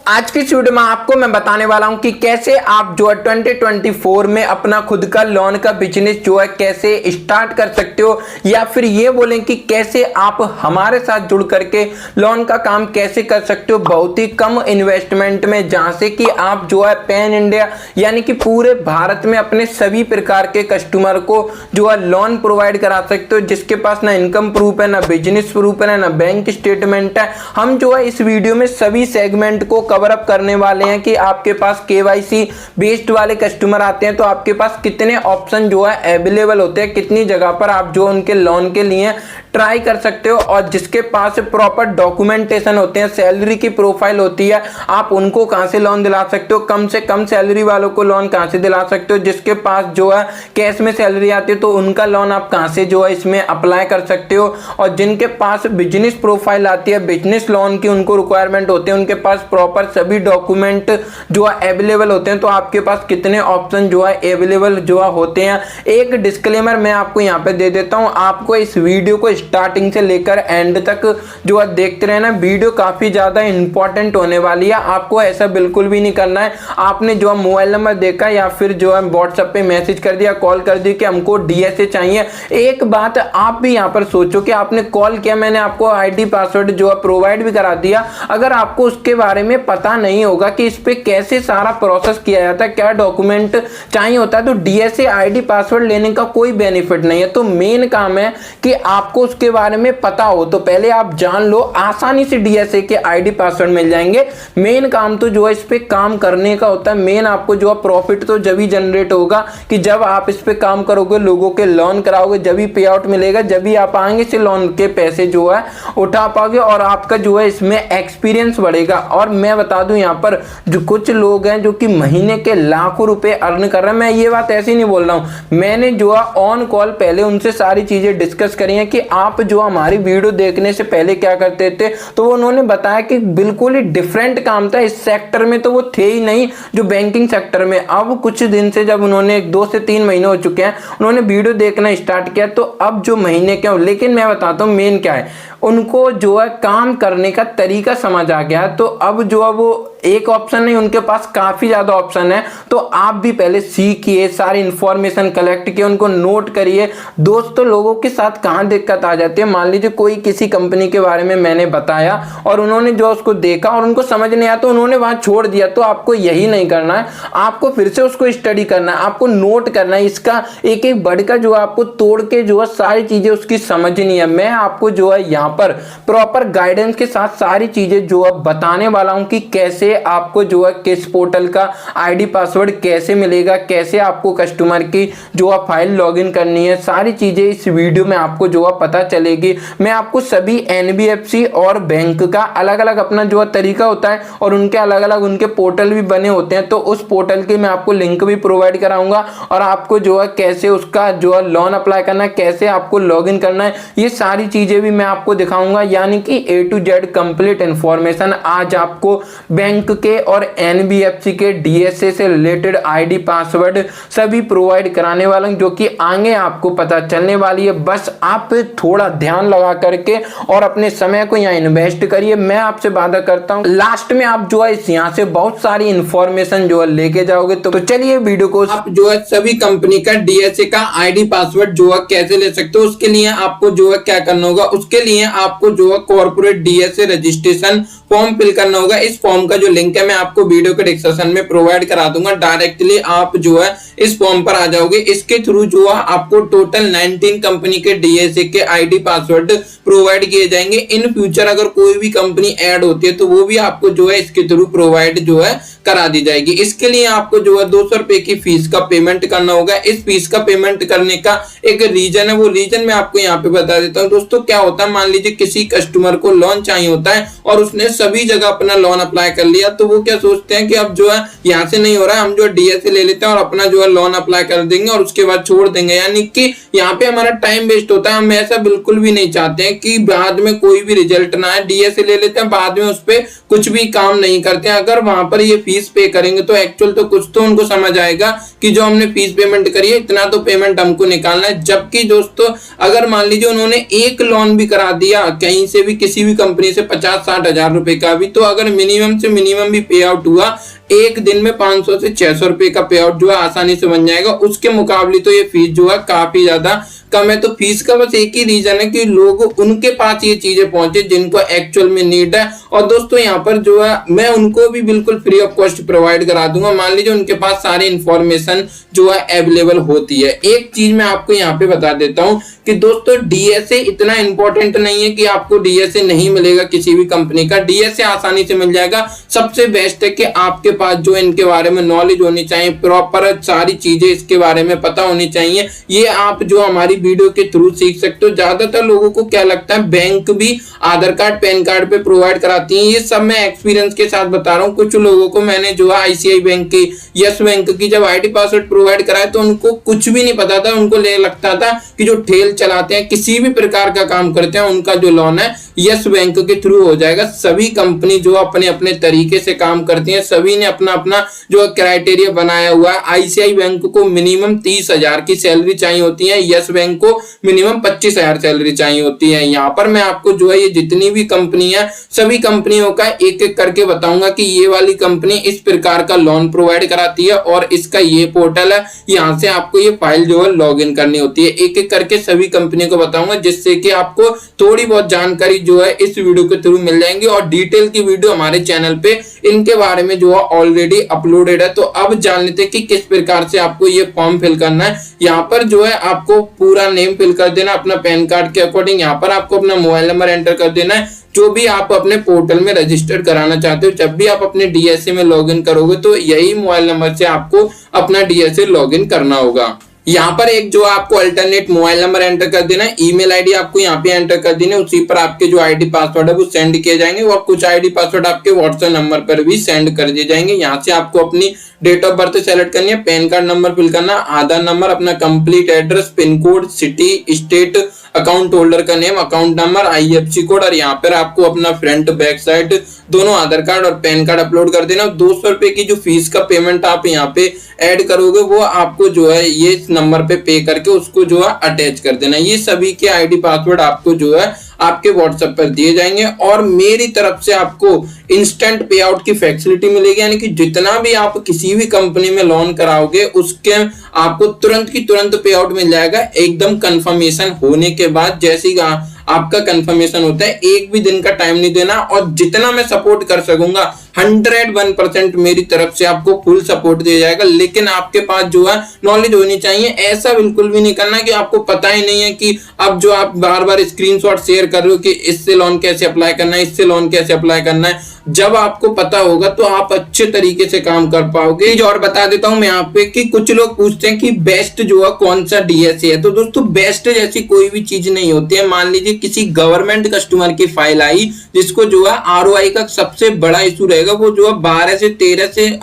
आज की इस वीडियो में आपको मैं बताने वाला हूं कि कैसे आप जो है 2024 में अपना खुद का लोन का बिजनेस जो है कैसे स्टार्ट कर सकते हो, या फिर ये बोलें कि कैसे आप हमारे साथ जुड़ करके लोन का काम कैसे कर सकते हो बहुत ही कम इन्वेस्टमेंट में, जहां से कि आप जो है पैन इंडिया यानी कि पूरे भारत में अपने सभी प्रकार के कस्टमर को जो है लोन प्रोवाइड करा सकते हो, जिसके पास ना इनकम प्रूफ है, ना बिजनेस प्रूफ है, ना बैंक स्टेटमेंट है। हम जो है इस वीडियो में सभी सेगमेंट को कवर अप करने वाले हैं कि आपके पास केवाईसी बेस्ड वाले कस्टमर आते हैं तो आपके पास कितने ऑप्शन जो है अवेलेबल होते हैं, कितनी जगह पर आप जो उनके लोन के लिए ट्राई कर सकते हो, और जिसके पास प्रॉपर डॉक्यूमेंटेशन होते हैं, सैलरी की प्रोफाइल होती है, आप उनको कहां से लोन दिला सकते हो, कम से कम सैलरी वालों को लोन कहां से दिला सकते हो, जिसके पास जो है कैश में सैलरी आती है तो उनका लोन आप कहां से जो है इसमें अप्लाई कर सकते हो, और जिनके पास बिजनेस प्रोफाइल आती है, बिजनेस लोन की उनको रिक्वायरमेंट होते हैं, उनके पास प्रॉपर सभी डॉक्यूमेंट जो है अवेलेबल होते हैं, तो आपके पास कितने ऑप्शन जो है अवेलेबल जो है होते हैं। एक डिस्क्लेमर मैं आपको यहाँ पे दे देता हूँ, आपको इस वीडियो को स्टार्टिंग से लेकर एंड तक जो है देखते रहना, वीडियो काफी ज्यादा इंपॉर्टेंट होने वाली है। आपको ऐसा बिल्कुल भी नहीं करना है आपने जो है मोबाइल नंबर देखा या फिर जो है व्हाट्सएप पे मैसेज कर दिया, कॉल कर दी कि हमको डीएसए चाहिए। एक बात आप भी यहाँ पर सोचो कि आपने कॉल किया, मैंने आपको आईडी पासवर्ड जो है प्रोवाइड भी करा दिया, अगर आपको उसके बारे में पता नहीं होगा कि इस पे कैसे सारा प्रोसेस किया जाता है, क्या डॉक्यूमेंट चाहिए होता है, तो डीएसए आईडी पासवर्ड लेने का कोई बेनिफिट नहीं है। तो मेन काम है कि आपको उसके बारे में पता हो, तो पहले आप जान लो, आसानी से डीएसए के आईडी पासवर्ड मिल जाएंगे। मेन काम तो जो है इस पे काम करने का होता है, मेन आपको जो है प्रॉफिट तो जब ही जनरेट होगा कि जब आप इस पे काम करोगे, लोगों के लोन कराओगे, जब भी पे आउट मिलेगा, जब भी आप आगे से लोन के पैसे जो है उठा पाओगे और आपका जो है इसमें एक्सपीरियंस बढ़ेगा। और मैं बता दूं यहाँ पर जो कुछ लोग हैं जो कि महीने के लाखों रुपए अर्न कर रहे हैं, मैं ये बात ऐसे नहीं बोल रहा हूं, मैंने जो है ऑन कॉल पहले उनसे सारी चीजें डिस्कस करी हैं कि आप जो हमारी वीडियो देखने से पहले क्या करते थे, तो उन्होंने बताया कि बिल्कुल ही डिफरेंट काम था इस सेक्टर में, तो वो थे ही नहीं जो बैंकिंग सेक्टर में। अब कुछ दिन से जब उन्होंने 2 से 3 महीने हो चुके हैं, उन्होंने वीडियो देखना स्टार्ट किया, तो अब जो महीने क्या, लेकिन मैं बताता हूँ मेन क्या है, उनको जो है काम करने का तरीका समझ आ गया। तो अब जो है वो एक ऑप्शन नहीं, उनके पास काफी ज्यादा ऑप्शन है। तो आप भी पहले सीखिए, सारी इंफॉर्मेशन कलेक्ट किए, उनको नोट करिए। दोस्तों लोगों के साथ कहां दिक्कत आ जाती है, मान लीजिए कोई किसी कंपनी के बारे में मैंने बताया और उन्होंने जो उसको देखा और उनको समझ नहीं आया तो उन्होंने वहां छोड़ दिया, तो आपको यही नहीं करना है, आपको फिर से उसको स्टडी करना है, आपको नोट करना है, इसका एक एक वर्ड का जो आपको तोड़ के जो है सारी चीजें उसकी समझनी है। मैं आपको जो है यहाँ पर प्रॉपर गाइडेंस के साथ सारी चीजें जो है बताने वाला हूं कि कैसे आपको जो है किस पोर्टल का आईडी पासवर्ड कैसे मिलेगा, कैसे आपको कस्टमर की जो है फाइल लॉगिन करनी है, सारी चीजें इस वीडियो में आपको जो है पता चलेगी। मैं आपको सभी एनबीएफसी और बैंक का अलग अलग अपना जो है तरीका होता है और उनके अलग अलग उनके पोर्टल भी बने होते हैं, तो उस पोर्टल के मैं आपको लिंक भी प्रोवाइड कराऊंगा और आपको जो है कैसे उसका जो है लोन अप्लाई करना है, कैसे आपको लॉगिन करना है, ये सारी चीजें भी मैं आपको दिखाऊंगा। यानी कि A to Z complete information आज आपको बैंक के और एनबीएफसी के डीएसए से रिलेटेड आईडी पासवर्ड सभी प्रोवाइड कराने वाला हूं, जो कि आगे आपको पता चलने वाली है। बस आप थोड़ा ध्यान लगा करके और अपने समय को यहाँ इन्वेस्ट करिए। मैं आपसे वादा करता हूं लास्ट में आप जो है यहाँ से बहुत सारी इंफॉर्मेशन जो है लेके जाओगे। तो चलिए वीडियो को, आप जो है सभी कंपनी का डीएसए का आईडी पासवर्ड जो है कैसे ले सकते हो, उसके लिए आपको जो है क्या करना होगा, उसके लिए आपको जो है corporate DSA registration form fill करना होगा। इस फॉर्म का जो लिंक है मैं आपको वीडियो के डिस्क्रिप्शन में प्रोवाइड करा दूंगा, डायरेक्टली आप जो है इस फॉर्म पर आ जाओगे। इसके थ्रू जो है आपको टोटल 19 कंपनी के डीएसए के आईडी पासवर्ड प्रोवाइड किए जाएंगे। इन फ्यूचर अगर कोई भी कंपनी ऐड होती है तो वो भी आपको जो है इसके थ्रू प्रोवाइड जो है करा दी जाएगी। इसके लिए आपको जो है 200 रुपए की फीस का पेमेंट करना होगा। इस फीस का पेमेंट करने का एक रीजन है, वो रीजन मैं आपको यहाँ पे बता देता हूँ। दोस्तों क्या होता है, मान लीजिए किसी कस्टमर को लोन चाहिए होता है और उसने सभी जगह अपना लोन अप्लाई कर लिया, तो वो क्या सोचते हैं कि अब जो है यहाँ से नहीं हो रहा है, हम जो डीएसए ले लेते हैं और अपना जो है लोन अप्लाई कर देंगे और उसके बाद छोड़ देंगे, यानी कि यहाँ पे हमारा टाइम वेस्ट होता है। हम ऐसा बिल्कुल भी नहीं चाहते हैं कि बाद में कोई भी रिजल्ट ना आए। डीएसए ले लेते हैं, बाद में उस पर कुछ भी काम नहीं करते हैं। अगर वहां पर ये फीस पे करेंगे तो एक्चुअल तो कुछ तो उनको समझ आएगा कि जो हमने फीस पेमेंट करी है इतना तो पेमेंट हमको निकालना है। जबकि दोस्तों अगर मान लीजिए उन्होंने एक लोन भी करा दिया कहीं से भी, किसी भी कंपनी से 50-60 हजार रुपए रुपए का भी, तो अगर मिनिमम से मिनिमम भी पे आउट हुआ एक दिन में 500 से 600 रुपए का पे आउट जो है आसानी से बन जाएगा। उसके मुकाबले तो ये फीस जो है काफी ज्यादा कम है। तो फीस का बस एक ही रीजन है कि लोग उनके पास ये चीजें पहुंचे जिनको एक्चुअल में नीड है। और दोस्तों यहाँ पर जो है मैं उनको भी बिल्कुल फ्री ऑफ कॉस्ट प्रोवाइड करा दूंगा। मान लीजिए उनके पास सारी इंफॉर्मेशन जो है अवेलेबल होती है। एक चीज मैं आपको यहाँ पे बता देता हूँ कि दोस्तों डीएसए इतना इंपॉर्टेंट नहीं है कि आपको डीएसए नहीं मिलेगा किसी भी कंपनी का, डीएसए आसानी से मिल जाएगा। सबसे बेस्ट है कि आपके पास जो इनके बारे में नॉलेज होनी चाहिए, प्रॉपर सारी चीजें इसके बारे में पता होनी चाहिए। ये आप जो हमारी वीडियो के थ्रू सीख सकते हो। ज्यादातर लोगों को क्या लगता है बैंक भी आधार कार्ड पैन कार्ड पे प्रोवाइड कराती है, ये सब मैं एक्सपीरियंस के साथ बता रहा हूँ। कुछ लोगों को मैंने जो है आईसीआई बैंक की, यस बैंक की जब आईडी पासवर्ड प्रोवाइड कराया तो उनको कुछ भी नहीं पता था। उनको लगता था कि जो ठेल चलाते हैं, किसी भी प्रकार का काम करते हैं, उनका जो लोन है यस बैंक के थ्रू हो जाएगा। सभी कंपनी जो अपने अपने तरीके से काम करती है, सभी ने अपना अपना जो क्राइटेरिया बनाया हुआ है। आईसीआई बैंक को मिनिमम 30,000 की सैलरी चाहिए होती है, यस बैंक को मिनिमम 25,000 सैलरी चाहिए होती है। यहाँ पर मैं आपको जो है ये जितनी भी कंपनी है सभी कंपनियों का एक एक करके बताऊंगा कि ये वाली कंपनी इस प्रकार का लोन प्रोवाइड कराती है और इसका ये पोर्टल है, यहाँ से आपको ये फाइल जो है लॉग इन करनी होती है। एक एक करके सभी कंपनी को बताऊंगा जिससे कि आपको थोड़ी बहुत जानकारी जो है इस वीडियो के थ्रू मिल जाएंगी। और डिटेल की वीडियो हमारे चैनल पे इनके बारे में जो है ऑलरेडी अपलोडेड है। तो अब जान लेते हैं कि किस प्रकार से आपको ये फॉर्म फिल करना है। यहाँ पर जो है आपको पूरा नेम फिल कर देना अपना पैन कार्ड के अकॉर्डिंग। यहाँ पर आपको अपना मोबाइल नंबर एंटर कर देना है जो भी आप अपने पोर्टल में रजिस्टर कराना चाहते हो। जब भी आप अपने डीएसए में लॉगिन करोगे तो यही मोबाइल नंबर से आपको अपना डीएसए लॉगिन करना होगा। यहाँ पर एक जो आपको अल्टरनेट मोबाइल नंबर एंटर कर देना है, ईमेल आईडी आपको यहाँ पे एंटर कर देना है, उसी पर आपके जो आईडी पासवर्ड है वो सेंड किए जाएंगे और कुछ आईडी पासवर्ड आपके व्हाट्सएप नंबर पर भी सेंड कर दिए जाएंगे। यहाँ से आपको अपनी डेट ऑफ बर्थ सेलेक्ट करनी है, पैन कार्ड नंबर फिल करना, आधार नंबर, अपना complete address, pin code, city, state, account holder का name, account number, IFSC code और यहाँ पर आपको अपना फ्रंट बैक साइड दोनों आधार कार्ड और पैन कार्ड अपलोड कर देना। 200 रुपए की जो फीस का पेमेंट आप यहाँ पे ऐड करोगे वो आपको जो है ये नंबर पे करके उसको जो है अटैच कर देना। ये सभी के आईडी पासवर्ड आपको जो है आपके व्हाट्सएप पर दिए जाएंगे और मेरी तरफ से आपको इंस्टेंट पे आउट की फैसिलिटी मिलेगी। यानी कि जितना भी आप किसी भी कंपनी में लोन कराओगे उसके आपको तुरंत की तुरंत पे आउट मिल जाएगा, एकदम कंफर्मेशन होने के बाद। जैसे ही आपका कंफर्मेशन होता है, एक भी दिन का टाइम नहीं देना और जितना मैं सपोर्ट कर सकूंगा 101% मेरी तरफ से आपको फुल सपोर्ट दिया जाएगा। लेकिन आपके पास जो है नॉलेज होनी चाहिए। ऐसा बिल्कुल भी नहीं करना कि आपको पता ही नहीं है कि अब जो आप बार बार स्क्रीनशॉट शेयर कर रहे हो कि इससे लोन कैसे अप्लाई करना है, इससे लोन कैसे अप्लाई करना है। जब आपको पता होगा तो आप अच्छे तरीके से काम कर पाओगे। और बता देता हूं मैं यहाँ पे कि कुछ लोग पूछते हैं कि बेस्ट जो है कौन सा डीएसए है। तो दोस्तों बेस्ट जैसी कोई भी चीज नहीं होती है। मान लीजिए किसी गवर्नमेंट कस्टमर की फाइल आई जिसको जो है आरओआई का सबसे बड़ा इशू रहेगा, वो जो है 12 से 13 से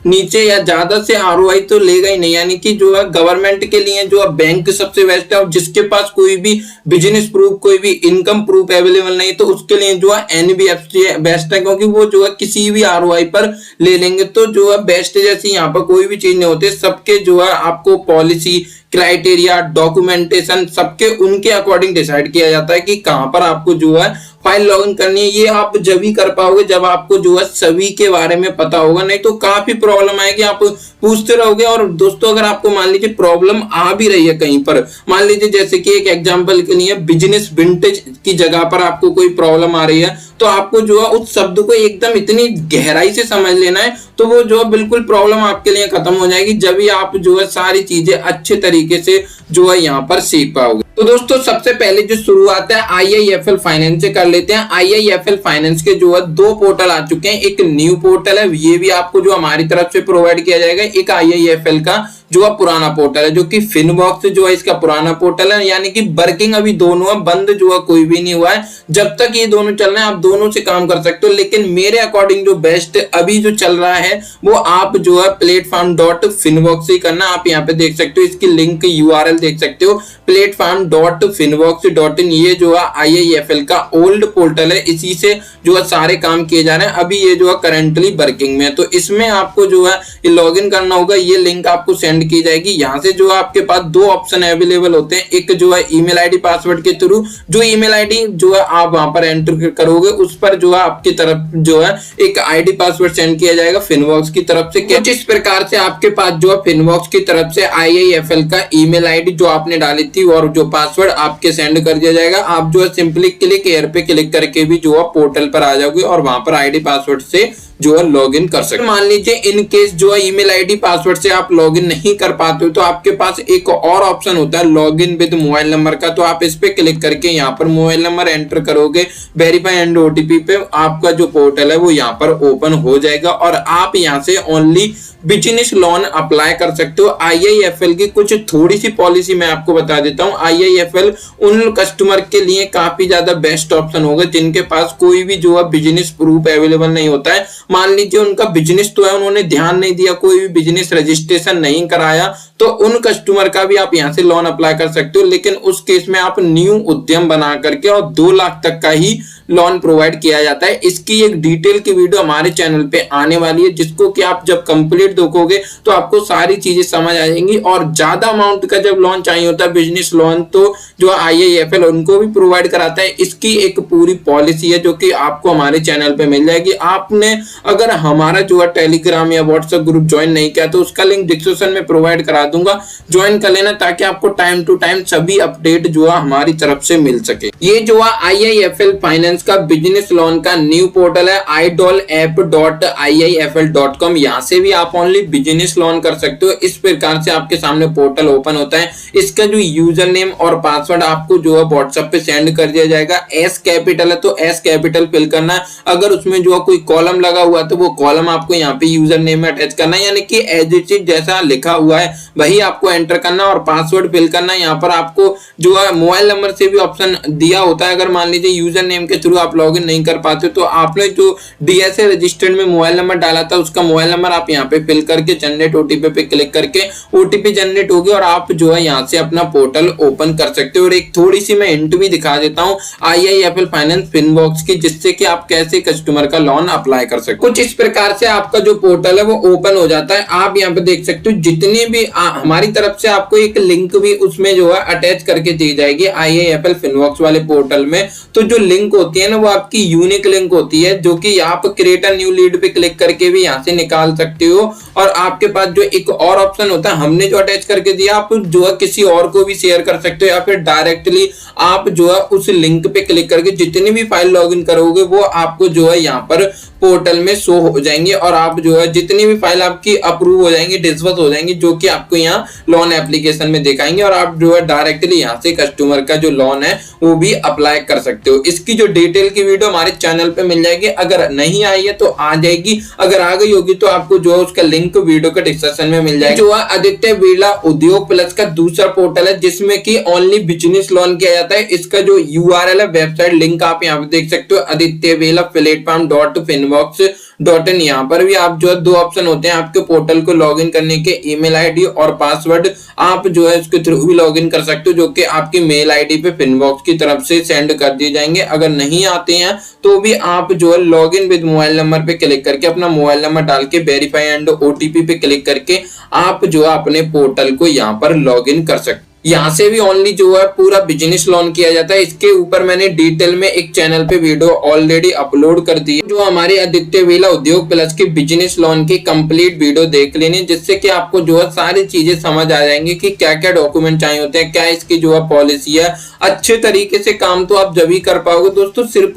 नीचे या ज्यादा से आरओआई तो लेगा ही नहीं। यानी कि जो है गवर्नमेंट के लिए जो है बैंक सबसे बेस्ट है। और जिसके पास कोई भी बिजनेस प्रूफ, कोई भी इनकम प्रूफ अवेलेबल नहीं तो उसके लिए जो है एनबीएफसी बेस्ट है, क्योंकि वो जो है किसी भी आरओआई पर ले लेंगे। तो जो है बेस्ट जैसी यहाँ पर कोई भी चीज नहीं होती। सबके जो है आपको पॉलिसी, क्राइटेरिया, डॉक्यूमेंटेशन सबके उनके अकॉर्डिंग डिसाइड किया जाता है कि कहां पर आपको जो है फाइल लॉगिन करनी है। ये आप जब ही कर पाओगे जब आपको जो है सभी के बारे में पता होगा, नहीं तो काफी प्रॉब्लम आएगी, आप पूछते रहोगे। और दोस्तों अगर आपको मान लीजिए प्रॉब्लम आ भी रही है कहीं पर, मान लीजिए जैसे कि एक एग्जांपल के लिए बिजनेस विंटेज की जगह पर आपको कोई प्रॉब्लम आ रही है, तो आपको जो है उस शब्द को एकदम इतनी गहराई से समझ लेना है, तो वो जो है बिल्कुल प्रॉब्लम आपके लिए खत्म हो जाएगी जब भी आप जो है सारी चीजें अच्छे तरीके से जो है यहाँ पर सीख पाओगे। तो दोस्तों सबसे पहले जो शुरुआत है आईआईएफएल फाइनेंस से कर लेते हैं। आईआईएफएल फाइनेंस के जो है 2 पोर्टल आ चुके हैं। एक न्यू पोर्टल है, ये भी आपको जो हमारी तरफ से प्रोवाइड किया जाएगा। एक आईआईएफएल का जो है पुराना पोर्टल है, जो कि फिनबॉक्स जो है इसका पुराना पोर्टल है। यानी कि वर्किंग अभी दोनों है, बंद जो है कोई भी नहीं हुआ है। जब तक ये दोनों चल रहे हैं आप दोनों से काम कर सकते हो। लेकिन मेरे अकॉर्डिंग जो बेस्ट अभी जो चल रहा है वो आप जो है platform.finbox से करना। आप यहाँ पे देख सकते हो, इसकी लिंक यूआरएल देख सकते हो, platform.finbox.in। ये जो है आईआईएफएल का ओल्ड पोर्टल है, इसी से जो है सारे काम किए जा रहे हैं। अभी ये जो है करंटली वर्किंग में है, तो इसमें आपको जो है लॉग इन करना होगा। ये लिंक आपको सेंड सेंड की जाएगी। यहाँ से जो आपके पास दो ऑप्शन अवेलेबल होते हैं, एक जो है ईमेल आईडी पासवर्ड के थ्रू, जो ईमेल आईडी जो है आप वहां पर एंटर करोगे उस पर जो है आपकी तरफ जो है एक आईडी पासवर्ड सेंड किया जाएगा फिनवॉक्स की तरफ से। कुछ इस प्रकार से आपके पास जो है फिनवॉक्स की तरफ से IIFL का ईमेल आईडी जो आपने डाली थी और जो पासवर्ड आपके सेंड कर दिया जाएगा। आप जो है सिंपली क्लिक हियर पे क्लिक करके भी जो है पोर्टल पर आ जाओगे और वहां पर आईडी पासवर्ड से जो है लॉगिन कर सकते। मान लीजिए इन केस जो है ईमेल आईडी पासवर्ड से आप लॉगिन नहीं कर पाते हो तो आपके पास एक और ऑप्शन होता है लॉगिन विद मोबाइल नंबर का। तो आप इस पे क्लिक करके यहाँ पर मोबाइल नंबर एंटर करोगे, वेरीफाई एंड OTP पे आपका जो पोर्टल है वो यहाँ पर ओपन हो जाएगा और आप यहाँ से ओनली बिजनेस लोन अप्लाई कर सकते हो। IIFL की कुछ थोड़ी सी पॉलिसी मैं आपको बता देता हूँ। IIFL उन कस्टमर के लिए काफी ज्यादा बेस्ट ऑप्शन होगा जिनके पास कोई भी जो है बिजनेस प्रूफ अवेलेबल नहीं होता है। मान लीजिए उनका बिजनेस तो है, उन्होंने ध्यान नहीं दिया, कोई भी बिजनेस रजिस्ट्रेशन नहीं कराया, तो उन कस्टमर का भी आप यहाँ से लोन अप्लाई कर सकते हो। लेकिन उस केस में आप न्यू उद्यम बना करके और 2 लाख तक का ही लोन प्रोवाइड किया जाता है। इसकी एक डिटेल की वीडियो हमारे चैनल पे आने वाली है जिसको कि आप जब कंप्लीट देखोगे तो आपको सारी चीजें समझ आ जाएंगी। और ज्यादा अमाउंट का जब लोन चाहिए होता है बिजनेस लोन तो जो IIFL उनको भी प्रोवाइड कराता है। इसकी एक पूरी पॉलिसी है जो कि आपको हमारे चैनल पे मिल जाएगी। आपने अगर हमारा जो है टेलीग्राम या व्हाट्सएप ग्रुप ज्वाइन नहीं किया तो उसका लिंक डिस्क्रिप्शन में प्रोवाइड करा दूंगा, ज्वाइन कर लेना ताकि आपको टाइम टू टाइम सभी अपडेट जो है हमारी तरफ से मिल सके। ये जो है IIFL फाइनेंस का बिजनेस लोन का न्यू पोर्टल है idolapp.iifl.com। यहाँ से भी आप ओनली बिजनेस लोन कर सकते हो। इस प्रकार से आपके सामने पोर्टल ओपन होता है। इसका जो यूजर नेम और पासवर्ड आपको जो है व्हाट्सएप पे सेंड कर दिया जाएगा। S कैपिटल है तो S कैपिटल फिल करना है। अगर उसमें जो है कोई कॉलम लगा हुआ तो वो कॉलम आपको यहाँ पे यूजर नेम में अटैच करना है, यानी कि एज इट इज जैसा लिखा हुआ है वही आपको एंटर करना और पासवर्ड फिल करना है। यहाँ पर आपको जो है मोबाइल नंबर से भी ऑप्शन दिया होता है। अगर मान लीजिए यूजर नेम के थ्रू आप लॉगिन नहीं कर पाते तो आपने जो DSA रजिस्टर्ड में मोबाइल नंबर डाला था उसका मोबाइल नंबर आप यहाँ पे फिल करके जनरेट OTP पे क्लिक करके OTP जनरेट होगी और आप जो है यहाँ से अपना पोर्टल ओपन कर सकते हो। और एक थोड़ी सी मैं हिंट भी दिखा देता हूँ IIFL फाइनेंस फिनबॉक्स की, जिससे कि आप कैसे कस्टमर का लोन अप्लाई कर सकते हो। कुछ इस प्रकार से आपका जो पोर्टल है वो ओपन हो जाता है। आप यहाँ पे देख सकते हो जितनी भी हमारी तरफ से आपको एक लिंक भी उसमें जो है अटैच करके दी जाएगी IIFL फिनबॉक्स वाले पोर्टल में। तो जो लिंक होती है ना वो आपकी यूनिक लिंक होती है जो कि आप क्रिएट अ न्यू लीड पे क्लिक करके भी यहाँ से निकाल सकते हो। और आपके पास जो एक और ऑप्शन होता है हमने जो अटैच करके दिया, आप जो है किसी और को भी शेयर कर सकते हो या फिर डायरेक्टली आप जो है उस लिंक पे क्लिक करके जितनी भी फाइल लॉगिन करोगे वो आपको जो है यहाँ पर पोर्टल में शो हो जाएंगे और आप जो है जितनी भी फाइल आपकी अप्रूव हो जाएंगी, डिस्बर्स हो जाएंगी, जो कि आपको यहाँ लोन एप्लीकेशन में दिखाएंगे और आप जो है डायरेक्टली यहाँ से कस्टमर का जो लोन है वो भी अप्लाई कर सकते हो। इसकी जो डिटेल की वीडियो हमारे चैनल पे मिल जाएगी। अगर नहीं आई है तो आ जाएगी, अगर आ गई होगी तो आपको जो है उसका लिंक वीडियो के डिस्क्रिप्शन में मिल जाएगा। जो है आदित्य बिरला उद्योग प्लस का दूसरा पोर्टल है जिसमें कि ओनली बिजनेस लोन किया जाता है। इसका जो URL है, वेबसाइट लिंक आप यहाँ पे देख सकते हो, adityavelaplatform.finbox.in। यहाँ पर भी आप जो है 2 ऑप्शन होते हैं आपके पोर्टल को लॉगिन करने के, ईमेल आईडी और पासवर्ड। आप जो है इसके थ्रू भी लॉगिन कर सकते हो जो कि आपकी मेल आईडी पे फिनबॉक्स की तरफ से सेंड कर दिए जाएंगे। अगर नहीं आते हैं तो भी आप जो है लॉगिन विद मोबाइल नंबर पे क्लिक करके अपना मोबाइल नंबर डाल के वेरीफाई एंड OTP पे क्लिक करके आप जो है अपने पोर्टल को यहाँ पर लॉगिन कर सकते। यहाँ से भी ओनली जो है पूरा बिजनेस लोन किया जाता है। इसके ऊपर मैंने डिटेल में एक चैनल पे वीडियो ऑलरेडी अपलोड कर दी है, जो हमारे आदित्य बिरला उद्योग प्लस के बिजनेस लोन की कंप्लीट वीडियो देख लेनी, जिससे कि आपको जो है सारी चीजें समझ आ जाएंगी कि क्या क्या डॉक्यूमेंट चाहिए होते हैं, क्या इसकी जो है पॉलिसी है। अच्छे तरीके से काम तो आप जब ही कर पाओगे दोस्तों। सिर्फ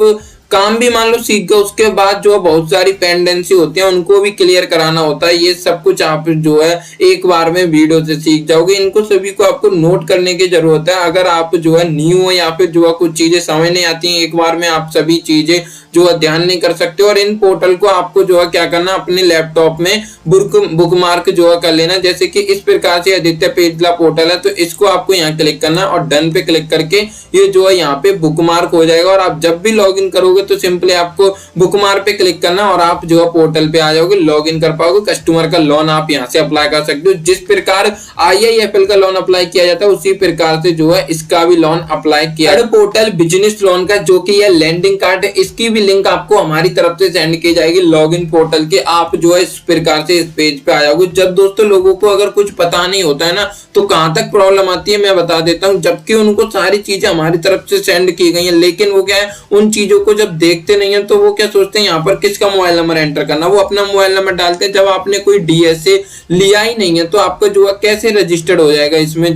काम भी मान लो सीख गए, उसके बाद जो बहुत सारी पेंडेंसी होती है उनको भी क्लियर कराना होता है। ये सब कुछ आप जो है एक बार में वीडियो से सीख जाओगे। इनको सभी को आपको नोट करने की जरूरत है। अगर आप जो है न्यू हो या फिर जो है कुछ चीजें समझ नहीं आती हैं, एक बार में आप सभी चीजें जो है ध्यान नहीं कर सकते। और इन पोर्टल को आपको जो है क्या करना, अपने लैपटॉप में बुकमार्क जो है कर लेना। जैसे कि इस प्रकार से आदित्य बिरला पोर्टल है तो इसको आपको यहाँ क्लिक करना और डन पे क्लिक करके ये जो है यहाँ पे बुकमार्क हो जाएगा। और आप जब भी लॉगिन करोगे तो सिंपली आपको बुकमार्क पे क्लिक करना और आप जो है पोर्टल पे आ जाओगे, लॉग इन कर पाओगे। कस्टमर का लोन आप यहाँ से अप्लाई कर सकते हो। जिस प्रकार IIFL का लोन अप्लाई किया जाता है उसी प्रकार से जो है इसका भी लोन अप्लाई किया। पोर्टल बिजनेस लोन का जो कि यह लैंडिंग कार्ड है, इसकी भी लिंक आपको हमारी तरफ से सेंड की जाएगी लॉग इन पोर्टल के। आप जो है इस प्रकार से इस पेज पे आ जाओगे। जब दोस्तों लोगों को अगर कुछ पता नहीं होता है ना तो कहां तक प्रॉब्लम आती है मैं बता देता हूं। जबकि उनको सारी चीजें हमारी तरफ से सेंड की गई है, लेकिन वो क्या है उन चीजों को जब देखते नहीं है तो वो क्या सोचते हैं यहाँ पर किसका मोबाइल नंबर एंटर करना, वो अपना मोबाइल नंबर डालते हैं। जब आपने कोई DSA लिया ही नहीं है तो आपका जो है कैसे रजिस्टर्ड हो जाएगा। इसमें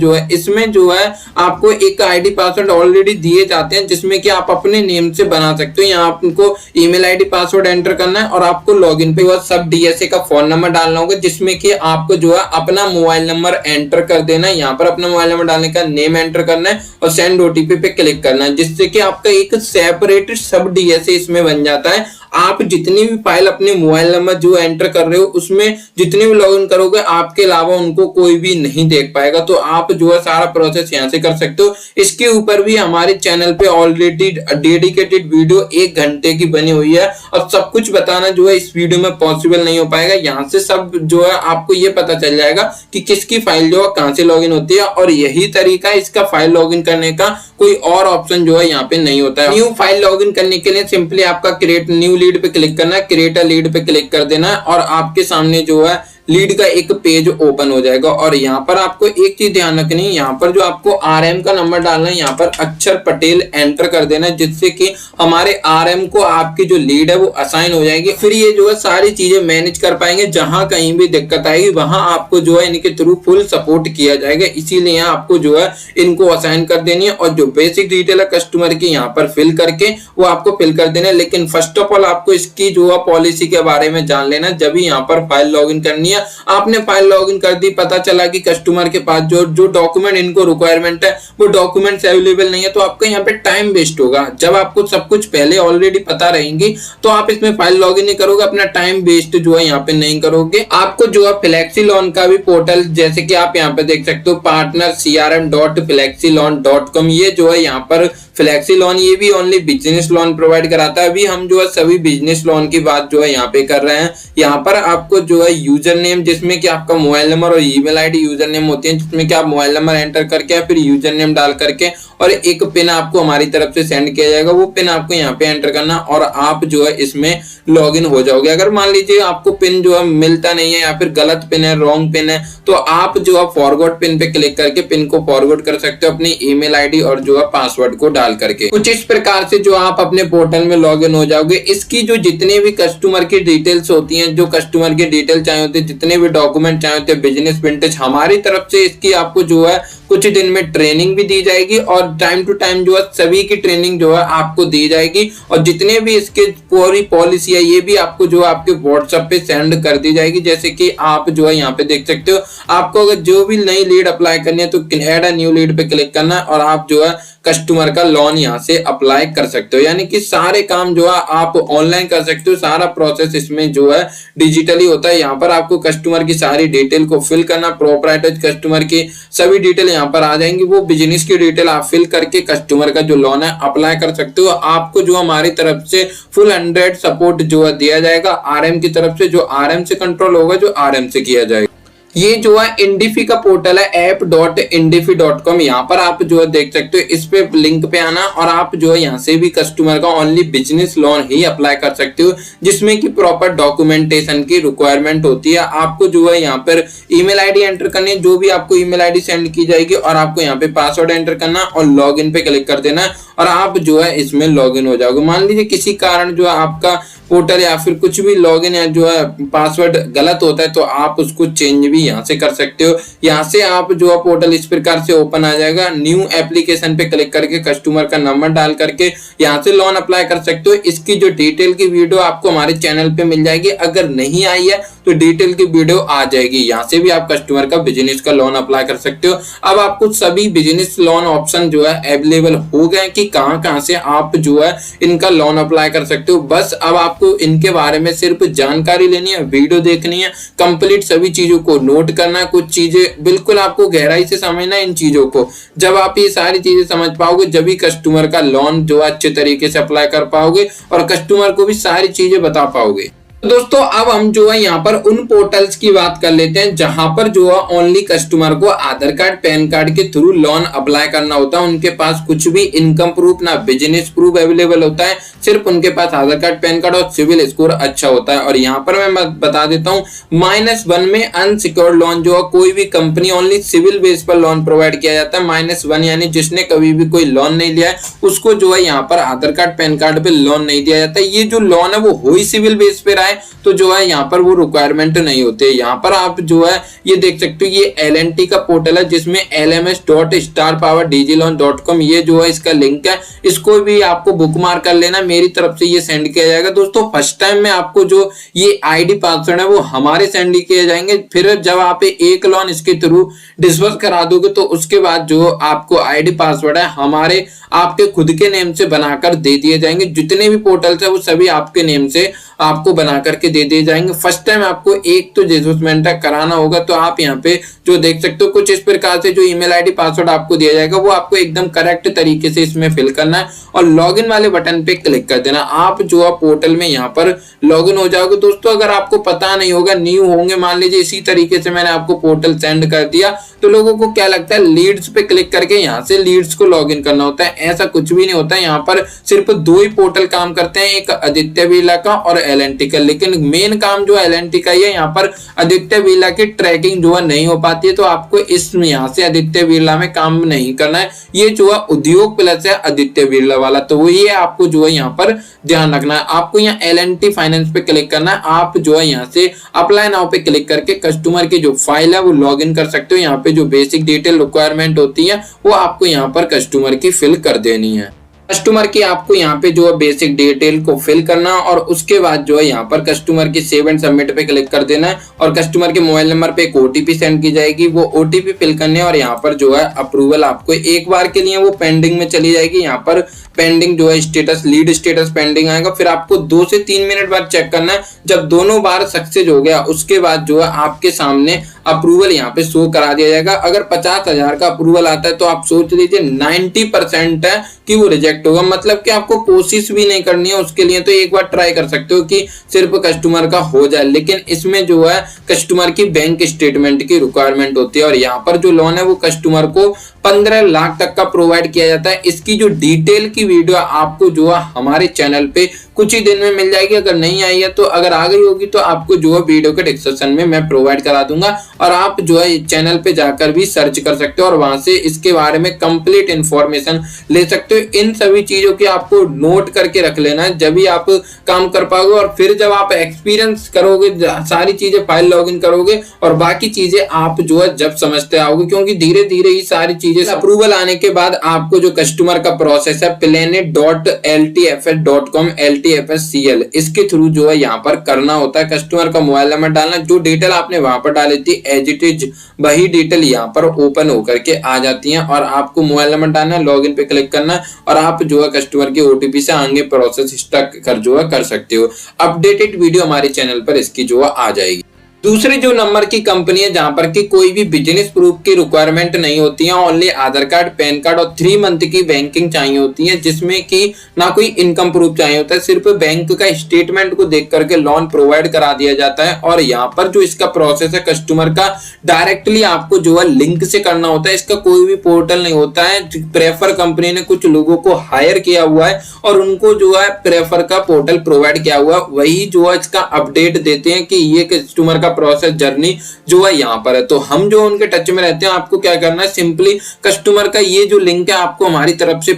जो है आपको एक ID पासवर्ड ऑलरेडी दिए जाते हैं जिसमें कि आप अपने नेम से बना सकते हो। यहाँ आपको ईमेल ID पासवर्ड एंटर करना है और आपको लॉगिन पे सब DSA का फोन नंबर डालना होगा जिसमें कि आपको जो है अपना मोबाइल नंबर एंटर कर देना है। यहाँ पर अपना मोबाइल नंबर डालने का नेम एंटर करना है और सेंड OTP पे क्लिक करना है, जिससे कि आपका एक सेपरेट सब DSA इसमें बन जाता है। आप जितनी भी फाइल अपने मोबाइल नंबर जो एंटर कर रहे हो उसमें जितने भी लॉगिन करोगे आपके अलावा उनको कोई भी नहीं देख पाएगा। तो आप जो है सारा प्रोसेस यहाँ से कर सकते हो। इसके ऊपर भी हमारे चैनल पे ऑलरेडी डेडिकेटेड वीडियो 1 घंटे की बनी हुई है और सब कुछ बताना जो है इस वीडियो में पॉसिबल नहीं हो पाएगा। यहाँ से सब जो है आपको ये पता चल जाएगा कि किसकी फाइल जो है कहाँ से लॉगिन होती है और यही तरीका इसका फाइल लॉगिन करने का, कोई और ऑप्शन जो है यहाँ पे नहीं होता है। न्यू फाइल लॉगिन करने के लिए सिंपली आपका क्रिएट न्यू लीड पे क्लिक करना है, क्रिएट अ लीड पे क्लिक कर देना है और आपके सामने जो है लीड का एक पेज ओपन हो जाएगा। और यहाँ पर आपको एक चीज ध्यान रखनी है, यहाँ पर जो आपको RM का नंबर डालना है यहाँ पर अक्षर पटेल एंटर कर देना है, जिससे कि हमारे RM को आपकी जो लीड है वो असाइन हो जाएगी। फिर ये जो है सारी चीजें मैनेज कर पाएंगे। जहां कहीं भी दिक्कत आएगी वहां आपको जो है इनके थ्रू फुल सपोर्ट किया जाएगा। इसीलिए यहाँ आपको जो है इनको असाइन कर देनी है और जो बेसिक डिटेल है कस्टमर की यहाँ पर फिल करके वो आपको फिल कर देना है। लेकिन फर्स्ट ऑफ ऑल आपको इसकी जो है पॉलिसी के बारे में जान लेना जब भी यहाँ पर फाइल लॉगिन करनी है। आपने फाइल लॉगिन कर दी, पता चला कि कस्टमर के पास जो डॉक्यूमेंट इनको रिक्वायरमेंट है वो डॉक्यूमेंट्स अवेलेबल नहीं है तो आपका यहाँ पे टाइम वेस्ट होगा। जब आपको सब कुछ पहले ऑलरेडी पता रहेंगी तो आप इसमें फाइल लॉगिन नहीं करोगे, अपना टाइम वेस्ट जो है यहाँ पे नहीं करोगे। आपको जो है फ्लेक्सी लोन का भी पोर्टल जैसे कि आप यहाँ पे देख सकते हो पार्टनर crm.flexiloan.com, ये जो है यहाँ पर फ्लेक्सी लोन ये भी ओनली बिजनेस लोन प्रोवाइड कराता है। अभी हम जो है सभी बिजनेस लोन की बात जो है यहाँ पे कर रहे हैं। यहाँ पर आपको जो है यूजर नेम जिसमें कि आपका मोबाइल नंबर और ईमेल आईडी यूजर नेम होती है, जिसमें कि आप मोबाइल नंबर एंटर करके फिर यूजर नेम डाल करके और एक पिन आपको हमारी तरफ से सेंड किया जाएगा। वो पिन आपको यहाँ पे एंटर करना और आप जो है इसमें लॉगिन हो जाओगे। अगर मान लीजिए आपको पिन जो है मिलता नहीं है या फिर गलत पिन है, रॉन्ग पिन है, तो आप जो है फॉरवर्ड पिन पे क्लिक करके पिन को फॉरवर्ड कर सकते हो अपनी ईमेल आईडी और जो है पासवर्ड को डाल करके। कुछ इस प्रकार से जो आप अपने पोर्टल में लॉगिन हो जाओगे। इसकी जो जितने भी कस्टमर की डिटेल्स होती हैं, जो कस्टमर की डिटेल चाहिए होती है, जितने भी डॉक्यूमेंट चाहिए होते हैं बिजनेस विंटेज, हमारी तरफ से इसकी आपको जो है कुछ दिन में ट्रेनिंग भी दी जाएगी और टाइम टू टाइम जो है सभी की ट्रेनिंग जो है आपको दी जाएगी और जितने भी इसके पूरी पॉलिसी है ये भी आपको जो है आपके व्हाट्सएप पे सेंड कर दी जाएगी। जैसे कि आप जो है यहाँ पे देख सकते हो, आपको अगर जो भी नई लीड अप्लाई करनी है तो ऐड अ न्यू लीड पे क्लिक करना है और आप जो है कस्टमर का लोन यहाँ से अप्लाई कर सकते हो। यानी कि सारे काम जो है आप ऑनलाइन कर सकते हो, सारा प्रोसेस इसमें जो है डिजिटली होता है। यहाँ पर आपको कस्टमर की सारी डिटेल को फिल करना, प्रोप्राइटर कस्टमर की सभी डिटेल यहाँ पर आ जाएंगी। वो बिजनेस की डिटेल आप फिल करके कस्टमर का जो लोन है अप्लाई कर सकते हो। आपको जो हमारी तरफ से फुल 100 सपोर्ट जो है दिया जाएगा RM की तरफ से, जो RM से कंट्रोल होगा, जो RM से किया जाएगा। ये जो है इंडिफी का पोर्टल है app.indifi.com, यहाँ पर आप जो है देख सकते हो। इस पे लिंक पे आना और आप जो है यहाँ से भी कस्टमर का ओनली बिजनेस लोन ही अप्लाई कर सकते हो, जिसमें कि प्रॉपर डॉक्यूमेंटेशन की रिक्वायरमेंट होती है। आपको जो है यहाँ पर ईमेल आईडी एंटर करनी है, जो भी आपको ईमेल आईडी सेंड की जाएगी और आपको यहाँ पे पासवर्ड एंटर करना और लॉग इन पे क्लिक कर देना है और आप जो है इसमें लॉग इन हो जाओगे। मान लीजिए किसी कारण जो है आपका पोर्टल या फिर कुछ भी लॉगिन या जो है पासवर्ड गलत होता है तो आप उसको चेंज भी यहाँ से कर सकते हो। यहाँ से आप जो है पोर्टल इस प्रकार से ओपन आ जाएगा। न्यू एप्लीकेशन पे क्लिक करके कस्टमर का नंबर डाल करके यहाँ से लोन अप्लाई कर सकते हो। इसकी जो डिटेल की वीडियो आपको हमारे चैनल पे मिल जाएगी। अगर नहीं आई है तो डिटेल की वीडियो आ जाएगी। यहाँ से भी आप कस्टमर का बिजनेस का लोन अप्लाई कर सकते हो। अब आपको सभी बिजनेस लोन ऑप्शन जो है अवेलेबल हो गए कि कहां से आप जो है इनका लोन अप्लाई कर सकते हो। बस अब आपको इनके बारे में सिर्फ जानकारी लेनी है, वीडियो देखनी है, कंप्लीट सभी चीजों को नोट करना है। कुछ चीजें बिल्कुल आपको गहराई से समझना है इन चीजों को। जब आप ये सारी चीजें समझ पाओगे जब भी कस्टमर का लोन जो है अच्छे तरीके से अप्लाई कर पाओगे और कस्टमर को भी सारी चीजें बता पाओगे। तो दोस्तों अब हम जो है यहाँ पर उन पोर्टल्स की बात कर लेते हैं जहां पर जो है ओनली कस्टमर को आधार कार्ड पैन कार्ड के थ्रू लोन अप्लाई करना होता है। उनके पास कुछ भी इनकम प्रूफ ना बिजनेस प्रूफ अवेलेबल होता है, सिर्फ उनके पास आधार कार्ड पैन कार्ड और सिविल स्कोर अच्छा होता है। और यहाँ पर मैं बता देता हूँ -1 में अनसिक्योर्ड लोन जो है कोई भी कंपनी ओनली सिविल बेस पर लोन प्रोवाइड किया जाता है। -1 यानी जिसने कभी भी कोई लोन नहीं लिया है उसको जो है यहाँ पर आधार कार्ड पैन कार्ड पे लोन नहीं दिया जाता। ये जो लोन है वो हो ही सिविल बेस पे तो जो है यहाँ पर वो रिक्वायरमेंट नहीं होते। यहाँ पर आप जो है ये देख सकते हो ये LNT का पोर्टल है जिसमें lms.starpowerdgloan.com ये जो है इसका लिंक है। इसको भी आपको बुकमार्क कर लेना, मेरी तरफ से ये सेंड किया जाएगा। दोस्तों फर्स्ट टाइम में आपको जो ये ID पासवर्ड है वो हमारे सेंड किए जाएंगे। फिर जब आप एक लोन इसके थ्रू डिस्बर्स करा दोगे तो उसके बाद जो आपको ID पासवर्ड है हमारे आपके खुद के नेम से बनाकर दे दिए जाएंगे। जितने भी पोर्टल्स है वो सभी आपके नेम से आपको बना करके दे दिए जाएंगे। फर्स्ट टाइम आपको एक तो डिस्बर्समेंट कराना होगा। तो आप यहाँ पे जो देख सकते हो कुछ इस प्रकार से जो ईमेल ID पासवर्ड आपको दिया जाएगा वो आपको एकदम करेक्ट तरीके से इसमें फिल करना है और लॉगिन वाले बटन पे क्लिक कर देना। आप जो है पोर्टल में यहाँ पर लॉगिन हो जाओगे। दोस्तों अगर आपको पता नहीं होगा, न्यू होंगे, मान लीजिए इसी तरीके से मैंने आपको पोर्टल सेंड कर दिया तो लोगों को क्या लगता है लीड्स पे क्लिक करके यहाँ से लीड्स को लॉगिन करना होता है। ऐसा कुछ भी नहीं होता है। यहाँ पर सिर्फ 2 ही पोर्टल काम करते हैं, एक आदित्य बिरला का और LNT का। लेकिन मेन काम जो LNT का ही है। यहाँ पर आदित्य बिरला की ट्रैकिंग जो है नहीं हो पाती है तो आपको इस यहाँ से आदित्य बिरला में काम नहीं करना है। ये जो है उद्योग प्लस है आदित्य बिरला वाला, तो वो ये आपको जो है यहाँ पर ध्यान रखना है। आपको यहाँ LNT फाइनेंस पे क्लिक करना है। आप जो है यहाँ से अप्लाई नाउ पे क्लिक करके कस्टमर की जो फाइल है वो लॉग इन कर सकते हो। यहाँ पे जो बेसिक डिटेल रिक्वायरमेंट होती है वो आपको यहाँ पर कस्टमर की फिल कर देनी है। कस्टमर की आपको यहाँ पे जो है बेसिक डिटेल को फिल करना और उसके बाद जो है यहाँ पर कस्टमर की सेव एंड सबमिट पे क्लिक कर देना है और कस्टमर के मोबाइल नंबर पे एक OTP सेंड की जाएगी। वो OTP फिल करने और यहाँ पर जो है अप्रूवल आपको एक बार के लिए वो पेंडिंग में चली जाएगी। यहाँ पर पेंडिंग जो है स्टेटस लीड स्टेटस पेंडिंग आएगा। फिर आपको 2 से 3 मिनट बाद चेक करना है। जब दोनों बार सक्सेस हो गया उसके बाद जो है आपके सामने अप्रूवल यहाँ पे शो करा दिया जाएगा। अगर 50,000 का अप्रूवल आता है तो आप सोच लीजिए 90% है कि वो रिजेक्ट होगा। मतलब कि आपको कोशिश भी नहीं करनी है उसके लिए, तो एक बार ट्राई कर सकते हो कि सिर्फ कस्टमर का हो जाए। लेकिन इसमें जो है कस्टमर की बैंक स्टेटमेंट की रिक्वायरमेंट होती है और यहाँ पर जो लोन है वो कस्टमर को 15 लाख तक का प्रोवाइड किया जाता है। इसकी जो डिटेल की वीडियो आपको जो है हमारे चैनल पे कुछ ही दिन में मिल जाएगी। अगर नहीं आई है तो अगर आ गई होगी तो आपको जो है वीडियो के डिस्क्रिप्शन में मैं प्रोवाइड करा दूंगा और आप जो है चैनल पे जाकर भी सर्च कर सकते हो और वहां से इसके बारे में कंप्लीट इंफॉर्मेशन ले सकते हो। इन सभी चीजों की आपको नोट करके रख लेना है, जब भी आप काम कर पाओगे। और फिर जब आप एक्सपीरियंस करोगे, सारी चीजें फाइल लॉगिन करोगे और बाकी चीजें आप जो है जब समझते आओगे, क्योंकि धीरे धीरे ही सारी चीजें अप्रूवल आने के बाद आपको जो कस्टमर का प्रोसेस है planet.ltfs.com LTFSCL इसके थ्रू जो है यहाँ पर करना होता है। कस्टमर का मोबाइल नंबर डालना, जो डिटेल आपने वहां पर डाली थी एज इट इज वही डिटेल यहाँ पर ओपन होकर के आ जाती है और आपको मोबाइल नंबर डालना है, लॉगिन पे क्लिक करना है और आप जो है कस्टमर के OTP से आगे प्रोसेस स्टार्ट कर जो है कर सकते हो। अपडेटेड वीडियो हमारे चैनल पर इसकी जो है आ जाएगी। दूसरी जो नंबर की कंपनी है जहां पर कि कोई भी बिजनेस प्रूफ की रिक्वायरमेंट नहीं होती है, ओनली आधार कार्ड पैन कार्ड और 3 मंथ की बैंकिंग चाहिए होती है, जिसमें कि ना कोई इनकम प्रूफ चाहिए होता है, सिर्फ बैंक का स्टेटमेंट को देख करके लोन प्रोवाइड करा दिया जाता है। और यहाँ पर जो इसका प्रोसेस है कस्टमर का डायरेक्टली आपको जो है लिंक से करना होता है। इसका कोई भी पोर्टल नहीं होता है। प्रेफर कंपनी ने कुछ लोगों को हायर किया हुआ है और उनको जो है प्रेफर का पोर्टल प्रोवाइड किया हुआ है, वही जो है इसका अपडेट देते हैं कि ये कस्टमर प्रोसेस जर्नी जो है यहाँ पर है। तो हम जो उनके टच में रहते हैं, आपको क्या करना है, सिंपली कस्टमर का ये जो लिंक है आपको हमारी तरफ से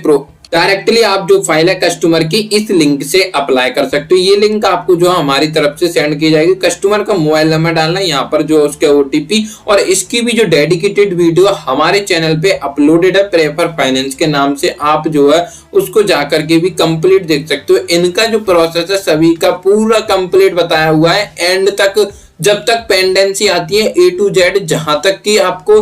डायरेक्टली आप जो फाइल है कस्टमर की इस लिंक से अप्लाई कर सकते हो। ये लिंक आपको जो हमारी तरफ से सेंड की जाएगी। कस्टमर का मोबाइल नंबर डालना है, यहाँ पर जो उसके OTP और इसकी भी जो डेडिकेटेड वीडियो हमारे चैनल पे अपलोडेड है प्रेफर फाइनेंस के नाम से, आप जो है उसको जाकर के भी कंप्लीट देख सकते हो। इनका जो प्रोसेस है सभी का पूरा कंप्लीट बताया हुआ है, एंड तक जब तक पेंडेंसी आती है A to Z, जहां तक कि आपको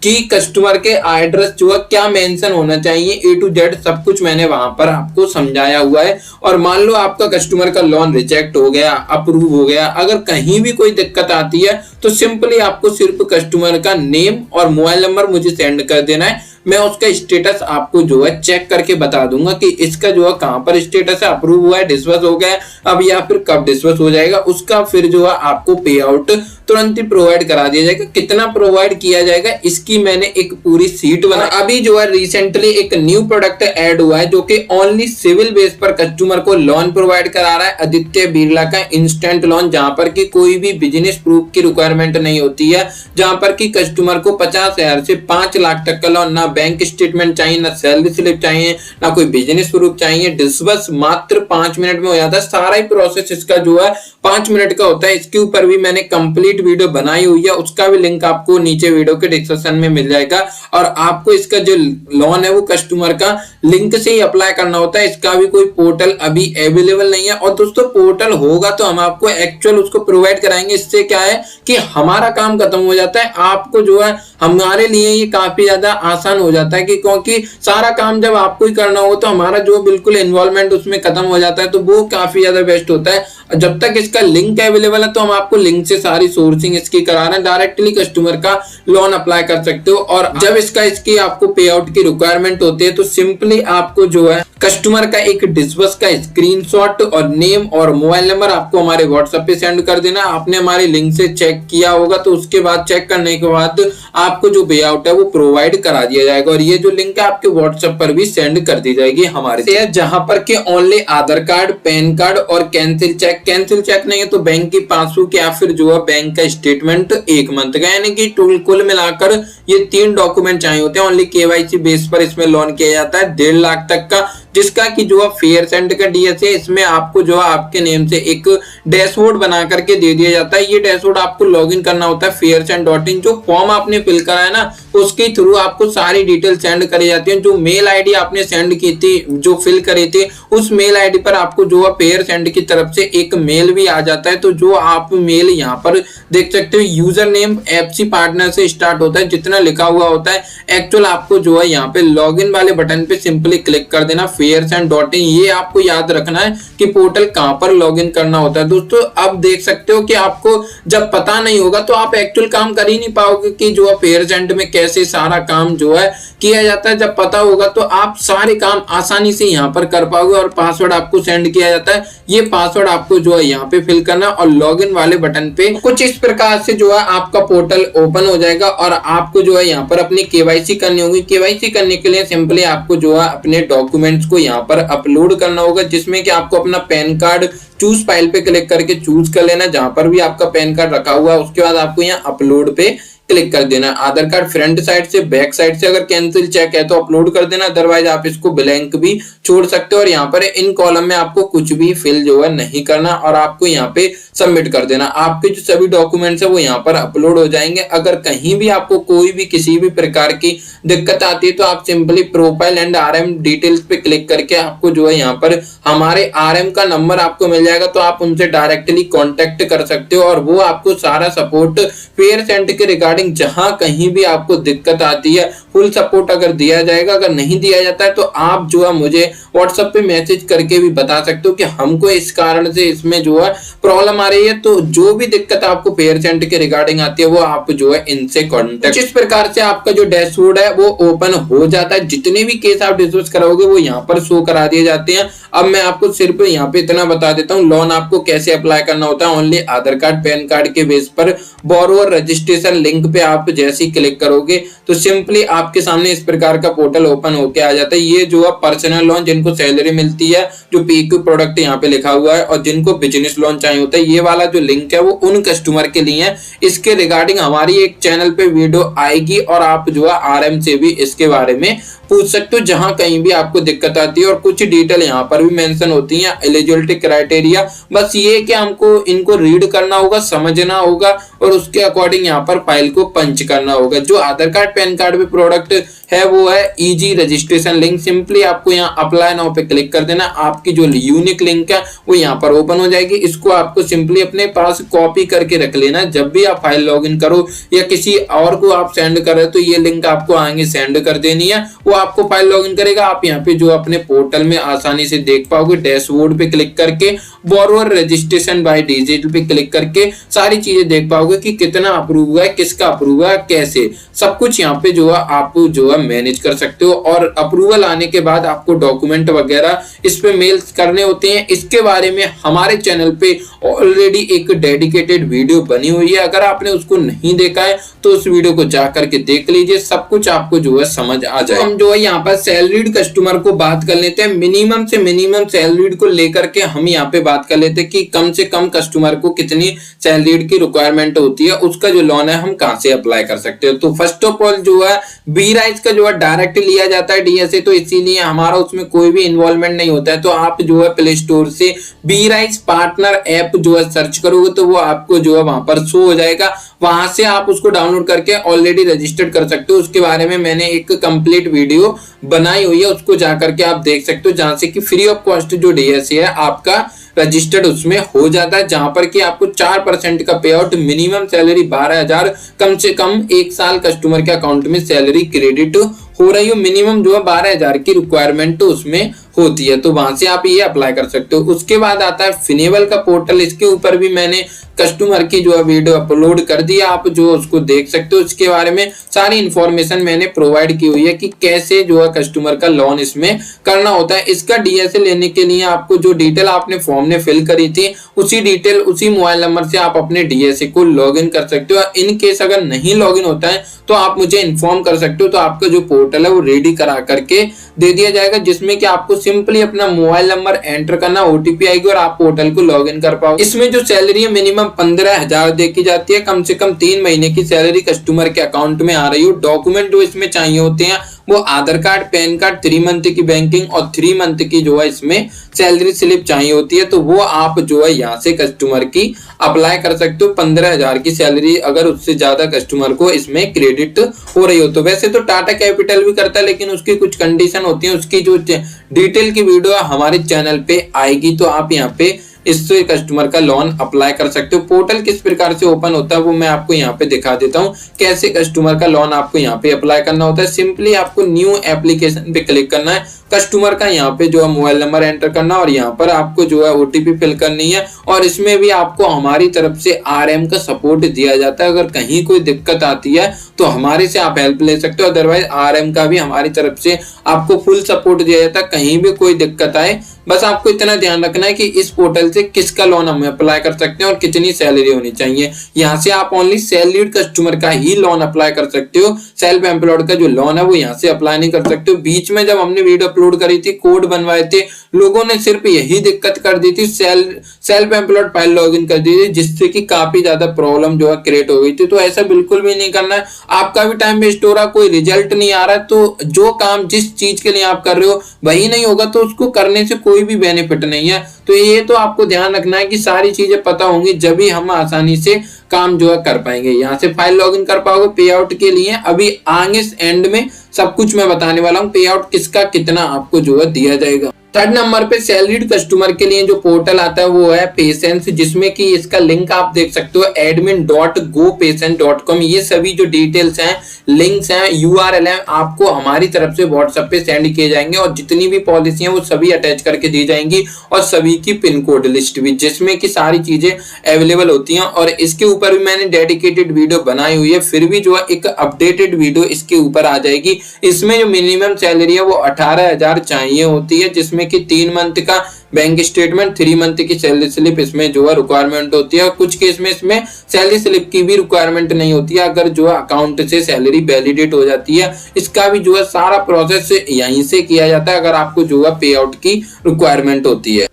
कि कस्टमर के एड्रेस जो है क्या मेंशन होना चाहिए, A to Z सब कुछ मैंने वहां पर आपको समझाया हुआ है। और मान लो आपका कस्टमर का लोन रिजेक्ट हो गया, अप्रूव हो गया, अगर कहीं भी कोई दिक्कत आती है तो सिंपली आपको सिर्फ कस्टमर का नेम और मोबाइल नंबर मुझे सेंड कर देना है। मैं उसका स्टेटस आपको जो है चेक करके बता दूंगा कि इसका जो है कहां पर स्टेटस है, अप्रूव हुआ है, डिस्बर्स हो गया है अब या फिर कब डिस्बर्स हो जाएगा, उसका फिर जो है आपको पे आउट तुरंत ही प्रोवाइड करा दिया जाएगा। कितना प्रोवाइड किया जाएगा इसकी मैंने एक पूरी सीट बना। अभी जो है रिसेंटली एक न्यू प्रोडक्ट ऐड हुआ है जो कि ओनली सिविल बेस पर कस्टमर को लोन प्रोवाइड करा रहा है, आदित्य बिरला का इंस्टेंट लोन, जहां पर कि कोई भी बिजनेस प्रूफ की रिक्वायरमेंट नहीं होती है, जहां पर कि कस्टमर को 50,000 से 5 लाख तक का लोन, ना बैंक स्टेटमेंट चाहिए, ना सैलरी स्लिप चाहिए, ना कोई बिजनेस प्रूफ चाहिए, डिस्बर्स मात्र 5 मिनट में हो जाता है। सारा ही प्रोसेस इसका जो है 5 मिनट का होता है। इसके ऊपर भी मैंने कंप्लीट वीडियो बनाई हुई है, उसका भी लिंक आपको नीचे वीडियो के डिस्क्रिप्शन में मिल जाएगा। और आपको इसका जो लोन है वो कस्टमर का लिंक से ही अप्लाई करना होता है, इसका भी कोई पोर्टल अभी अवेलेबल नहीं है। और दोस्तों पोर्टल होगा तो हम आपको एक्चुअल उसको प्रोवाइड कराएंगे। इससे क्या है कि हमारा काम खत्म हो जाता है, आपको जो है हमारे लिए ये काफी ज्यादा आसान हो जाता है कि क्योंकि सारा काम जब आपको ही करना हो तो हमारा जो बिल्कुल इन्वॉल्वमेंट उसमें खत्म हो जाता है, तो वो काफी ज्यादा बेस्ट होता है। जब तक इसका लिंक अवेलेबल है तो हम आपको लिंक से सारी सोर्सिंग इसकी करा रहे हैं, डायरेक्टली कस्टमर का लोन अप्लाई कर सकते हो। और जब इसकी आपको पे आउट की रिक्वायरमेंट होती है तो सिंपली आपको जो है कस्टमर का एक डिस्बर्स का स्क्रीनशॉट और नेम और मोबाइल नंबर आपको हमारे व्हाट्सएप पे सेंड कर देना। आपने हमारे लिंक से चेक किया होगा तो उसके बाद चेक करने के बाद आपको जो पे आउट है वो प्रोवाइड करा दिया जाएगा। और ये जो लिंक है आपके व्हाट्सएप पर भी सेंड कर दी जाएगी हमारे से, जहां पर के ओनली आधार कार्ड, पैन कार्ड और कैंसिल चेक नहीं है तो बैंक की पासबुक या फिर जो है बैंक का स्टेटमेंट 1 मंथ का, यानी कि कुल मिलाकर ये 3 डॉक्यूमेंट चाहिए होते हैं। ओनली केवाईसी बेस पर इसमें लोन किया जाता है 1.5 लाख तक का, जिसका कि जो है फेयर सेंड का डीएस है। इसमें आपको जो है आपके नेम से एक डैशबोर्ड बना करके दे दिया जाता है। ये डैशबोर्ड आपको लॉगिन करना होता है fairSend.in। जो फॉर्म आपने फिल करा है ना उसके थ्रू आपको सारी डिटेल सेंड करी जाती है। जो मेल आईडी आपने सेंड की थी, जो फिल करी थी, उस मेल आईडी पर आपको जो है fairSend की तरफ से एक मेल भी आ जाता है। तो जो आप मेल यहाँ पर देख सकते हो, यूजर नेम एफसी पार्टनर से स्टार्ट होता है, जितना लिखा हुआ होता है एक्चुअल आपको जो है यहाँ पे लॉगिन वाले बटन पे सिंपली क्लिक कर देना fairSend.in। ये आपको याद रखना है कि पोर्टल कहां पर लॉगिन करना होता है। दोस्तों अब देख सकते हो कि आपको जब पता नहीं होगा तो आप एक्चुअल काम कर ही नहीं पाओगे कि जो है fairSend में कैसे सारा काम जो है किया जाता है। जब पता होगा तो आप सारे काम आसानी से यहाँ पर कर पाओगे। और पासवर्ड आपको सेंड किया जाता है, ये पासवर्ड आपको जो है यहाँ पे फिल करना और लॉगिन वाले बटन पे कुछ इस प्रकार से जो है आपका पोर्टल ओपन हो जाएगा। और आपको जो है यहाँ पर अपनी केवाईसी करनी होगी। केवाईसी करने के लिए सिंपली आपको जो है अपने डॉक्यूमेंट्स को यहाँ पर अपलोड करना होगा, जिसमें कि आपको अपना पैन कार्ड चूज फाइल पे क्लिक करके चूज कर लेना, जहां पर भी आपका पैन कार्ड रखा हुआ है। उसके बाद आपको यहाँ अपलोड पे क्लिक कर देना। आधार कार्ड फ्रंट साइड से, बैक साइड से अगर कैंसिल चेक है तो अपलोड कर देना, अदरवाइज आप इसको ब्लैंक भी छोड़ सकते हो। और यहाँ पर इन कॉलम में आपको कुछ भी फिल जो है नहीं करना और आपको यहाँ पे सबमिट कर देना। आपके जो सभी डॉक्यूमेंट्स है वो यहाँ पर अपलोड हो जाएंगे। अगर कहीं भी आपको कोई भी किसी भी प्रकार की दिक्कत आती है तो आप simply profile and RM details पे क्लिक करके आपको जो है यहाँ पर हमारे आरएम का नंबर आपको मिल जाएगा, तो आप उनसे डायरेक्टली कॉन्टेक्ट कर सकते हो और वो आपको सारा सपोर्ट fairSend के रिगार्डिंग जहां कहीं भी आपको दिक्कत आती है फुल सपोर्ट अगर दिया जाएगा। अगर नहीं दिया जाता है तो आप जो है मुझे व्हाट्सएप पे मैसेज करके भी बता सकते हो कि हमको इस कारण से इसमें जो है प्रॉब्लम आ रही है। तो जो भी दिक्कत आपको fairSend के रिगार्डिंग आती है वो आप जो है इनसे कॉन्टेक्ट। इस प्रकार से आपका जो डैशबोर्ड है वो ओपन हो जाता है। जितने भी केस आप डिस्कस कराओगे वो यहाँ पर शो करा दिए जाते हैं। अब मैं आपको सिर्फ यहाँ पे इतना बता देता हूँ लोन आपको कैसे अप्लाई करना होता है। ओनली आधार कार्ड, पैन कार्ड के बेस पर बोरोवर रजिस्ट्रेशन लिंक पे आप जैसे ही क्लिक करोगे तो सिंपली आपके सामने इस प्रकार का पोर्टल ओपन होके आ जाता है। ये जो है पर्सनल लोन, जिनको सैलरी मिलती है, जो पीक्यू प्रोडक्ट यहाँ पे लिखा हुआ है, और जिनको बिजनेस लोन चाहिए होता है, ये वाला जो लिंक है वो उन कस्टमर के लिए है। इसके रिगार्डिंग हमारी एक चैनल पे वीडियो आएगी और आप जो है आरएम से भी इसके बारे में पूछ सकते हो जहां कहीं भी आपको दिक्कत आती है। और कुछ डिटेल यहाँ पर भी मेंशन होती है, एलिजिबिलिटी क्राइटेरिया। बस ये कि हमको इनको रीड करना होगा, समझना होगा और उसके अकॉर्डिंग यहाँ पर फाइल को पंच करना होगा। जो आधार कार्ड, पैन कार्ड पे प्रोडक्ट है वो है इजी रजिस्ट्रेशन लिंक। सिंपली आपको यहाँ अप्लाई नाउ पे क्लिक कर देना, आपकी जो यूनिक लिंक है वो यहाँ पर ओपन हो जाएगी। इसको आपको सिंपली अपने पास कॉपी करके रख लेना, जब भी आप फाइल लॉगिन करो या किसी और को आप सेंड कर रहे हो तो ये लिंक आपको आगे सेंड कर देनी है, वो आपको फाइल लॉगिन करेगा। आप यहाँ पे जो अपने पोर्टल में आसानी से देख पाओगे, डैशबोर्ड पे क्लिक करके बोरोवर रजिस्ट्रेशन बाय डिजिटल पे क्लिक करके सारी चीजें देख पाओगे कि कितना अप्रूव हुआ है, किसका अप्रूव हुआ है, कैसे सब कुछ यहाँ पे जो है आप जो है मैनेज कर सकते हो। और अप्रूवल आने के बाद आपको डॉक्यूमेंट वगैरह इस पे मेल करने होते हैं। इसके बारे में हमारे चैनल पे ऑलरेडी एक डेडिकेटेड वीडियो बनी हुई है, अगर आपने उसको नहीं देखा है तो उस वीडियो को जा करके देख लीजिए, सब कुछ आपको जो है समझ आ जाए। हम जो है यहाँ पर सैलरीड कस्टमर को बात कर लेते हैं। मिनिमम से मिनिमम सैलरीड को लेकर के हम यहाँ पे बात कर लेते हैं कि कम से कम कस्टमर को कितनी सैलरीड की रिक्वायरमेंट होती है, उसका जो लोन है हम कहाँ से अप्लाई कर सकते हो। तो फर्स्ट ऑफ ऑल जो है बी राइज का जो है डायरेक्ट लिया जाता है डीएसए, तो इसीलिए हमारा उसमें कोई भी इन्वॉल्वमेंट नहीं होता है। तो आप जो है प्ले स्टोर से बी राइज पार्टनर ऐप जो है सर्च करोगे तो वो आपको जो है वहां पर शो हो जाएगा, वहां से आप उसको डाउनलोड करके ऑलरेडी रजिस्टर्ड कर सकते हो। उसके बारे में मैंने एक कंप्लीट वीडियो बनाई हुई है, उसको जाकर के आप देख सकते हो, जहां से कि फ्री ऑफ कॉस्ट जो डीएसए है आपका रजिस्टर्ड उसमें हो जाता है, जहां पर कि आपको 4% का पे आउट, मिनिमम सैलरी 12,000, कम से कम 1 साल कस्टमर के अकाउंट में सैलरी क्रेडिट हो रही हो, मिनिमम जो है 12,000 की रिक्वायरमेंट तो उसमें होती है। तो वहां से आप ये अप्लाई कर सकते हो। उसके बाद आता है फिनेबल का पोर्टल, इसके ऊपर भी मैंने कस्टमर की जो है वीडियो अपलोड कर दी, आप जो उसको देख सकते हो। इसके बारे में सारी इंफॉर्मेशन मैंने प्रोवाइड की हुई है कि कैसे जो है कस्टमर का लोन इसमें करना होता है। इसका डीएसए लेने के लिए आपको जो डिटेल आपने फॉर्म में फिल करी थी उसी डिटेल उसी मोबाइल नंबर से आप अपने डीएसए को लॉग इन कर सकते हो। इन केस अगर नहीं लॉग इन होता है तो आप मुझे इन्फॉर्म कर सकते हो, तो आपका जो पोर्टल है वो रेडी करा करके दे दिया जाएगा, जिसमें कि आपको सिंपली अपना मोबाइल नंबर एंटर करना, ओटीपी आएगी और आप पोर्टल को लॉग इन कर पाओ। इसमें जो सैलरी है मिनिमम 15,000 देखी जाती है, कम से कम 3 महीने की सैलरी कस्टमर के अकाउंट में आ रही हो। डॉक्यूमेंट जो इसमें चाहिए होते हैं वो आधार कार्ड, पैन कार्ड, 3 मंथ की बैंकिंग और 3 मंथ की जो है इसमें सैलरी स्लिप चाहिए होती है। तो वो आप जो है यहाँ से कस्टमर की अप्लाई कर सकते हो। 15,000 की सैलरी अगर उससे ज्यादा कस्टमर को इसमें क्रेडिट हो रही हो तो। वैसे तो टाटा कैपिटल भी करता है, लेकिन उसकी कुछ कंडीशन होती है, उसकी जो डिटेल की वीडियो हमारे चैनल पे आएगी, तो आप यहाँ पे इससे कस्टमर का लोन अप्लाई कर सकते हो। पोर्टल किस प्रकार से ओपन होता है वो मैं आपको यहाँ पे दिखा देता हूँ, कैसे कस्टमर का लोन आपको यहाँ पे अप्लाई करना होता है। सिंपली आपको न्यू एप्लीकेशन पे क्लिक करना है, कस्टमर का यहाँ पे जो है मोबाइल नंबर एंटर करना और यहाँ पर आपको जो है ओटीपी फिल करनी है। और इसमें भी आपको हमारी तरफ से आरएम का सपोर्ट दिया जाता है, अगर कहीं कोई दिक्कत आती है तो हमारे से आप हेल्प ले सकते हो, अदरवाइज आरएम का भी हमारी तरफ से आपको फुल सपोर्ट दिया जाता है। कहीं भी कोई दिक्कत आए बस आपको इतना ध्यान रखना है कि इस पोर्टल से किसका लोन हम अप्लाई कर सकते हैं और कितनी सैलरी होनी चाहिए। यहाँ से आप ओनली सैलरीड कस्टमर का ही लोन अप्लाई कर सकते हो, सेल्फ एम्प्लॉयड का जो लोन है वो यहाँ से अप्लाई नहीं कर सकते हो। बीच में जब हमने वीडियो अपलोड करी थी, कोड बनवाए थे, लोगों ने सिर्फ यही दिक्कत कर दी थी, self employed file log in कर दी थी, जिससे कि काफी ज्यादा प्रॉब्लम जो है क्रिएट हो गई थी। तो ऐसा बिल्कुल भी नहीं करना है, आपका भी टाइम वेस्ट हो रहा है, कोई रिजल्ट नहीं आ रहा है, तो जो काम जिस चीज के लिए आप कर रहे हो वही नहीं होगा तो उसको करने से कोई भी बेनिफिट नहीं है। तो ये तो आपको ध्यान रखना है कि सारी चीजें पता होंगी, जब भी हम आसानी से काम जो है कर पाएंगे। यहाँ से फाइल लॉगिन कर पाओगे। पे आउट के लिए अभी आगे एंड में सब कुछ मैं बताने वाला हूँ, पे आउट किसका कितना आपको जो है दिया जाएगा। थर्ड नंबर पे सैलरीड कस्टमर के लिए जो पोर्टल आता है वो है पेशेंस, जिसमें कि इसका लिंक आप देख सकते हो admin.gopatient.com। ये सभी जो डिटेल्स हैं, लिंक्स हैं, यूआरएल हैं, आपको हमारी तरफ से व्हाट्सएप पे सेंड किए जाएंगे और जितनी भी पॉलिसी हैं वो सभी अटैच करके दी जाएंगी और सभी की पिन कोड लिस्ट भी, जिसमें कि सारी चीजें अवेलेबल होती हैं। और इसके ऊपर भी मैंने डेडिकेटेड वीडियो बनाई हुई है, फिर भी जो है एक अपडेटेड वीडियो इसके ऊपर आ जाएगी। इसमें जो मिनिमम सैलरी है वो 18,000 चाहिए होती है, जिसमें कि 3 मंथ का बैंक स्टेटमेंट, 3 मंथ की सैलरी स्लिप इसमें जो है रिक्वायरमेंट होती है। कुछ केस में इसमें सैलरी स्लिप की भी रिक्वायरमेंट नहीं होती है, अगर जो है अकाउंट से सैलरी वैलिडेट हो जाती है। इसका भी जो है सारा प्रोसेस यहीं से किया जाता है, अगर आपको जो है पे आउट की रिक्वायरमेंट होती है।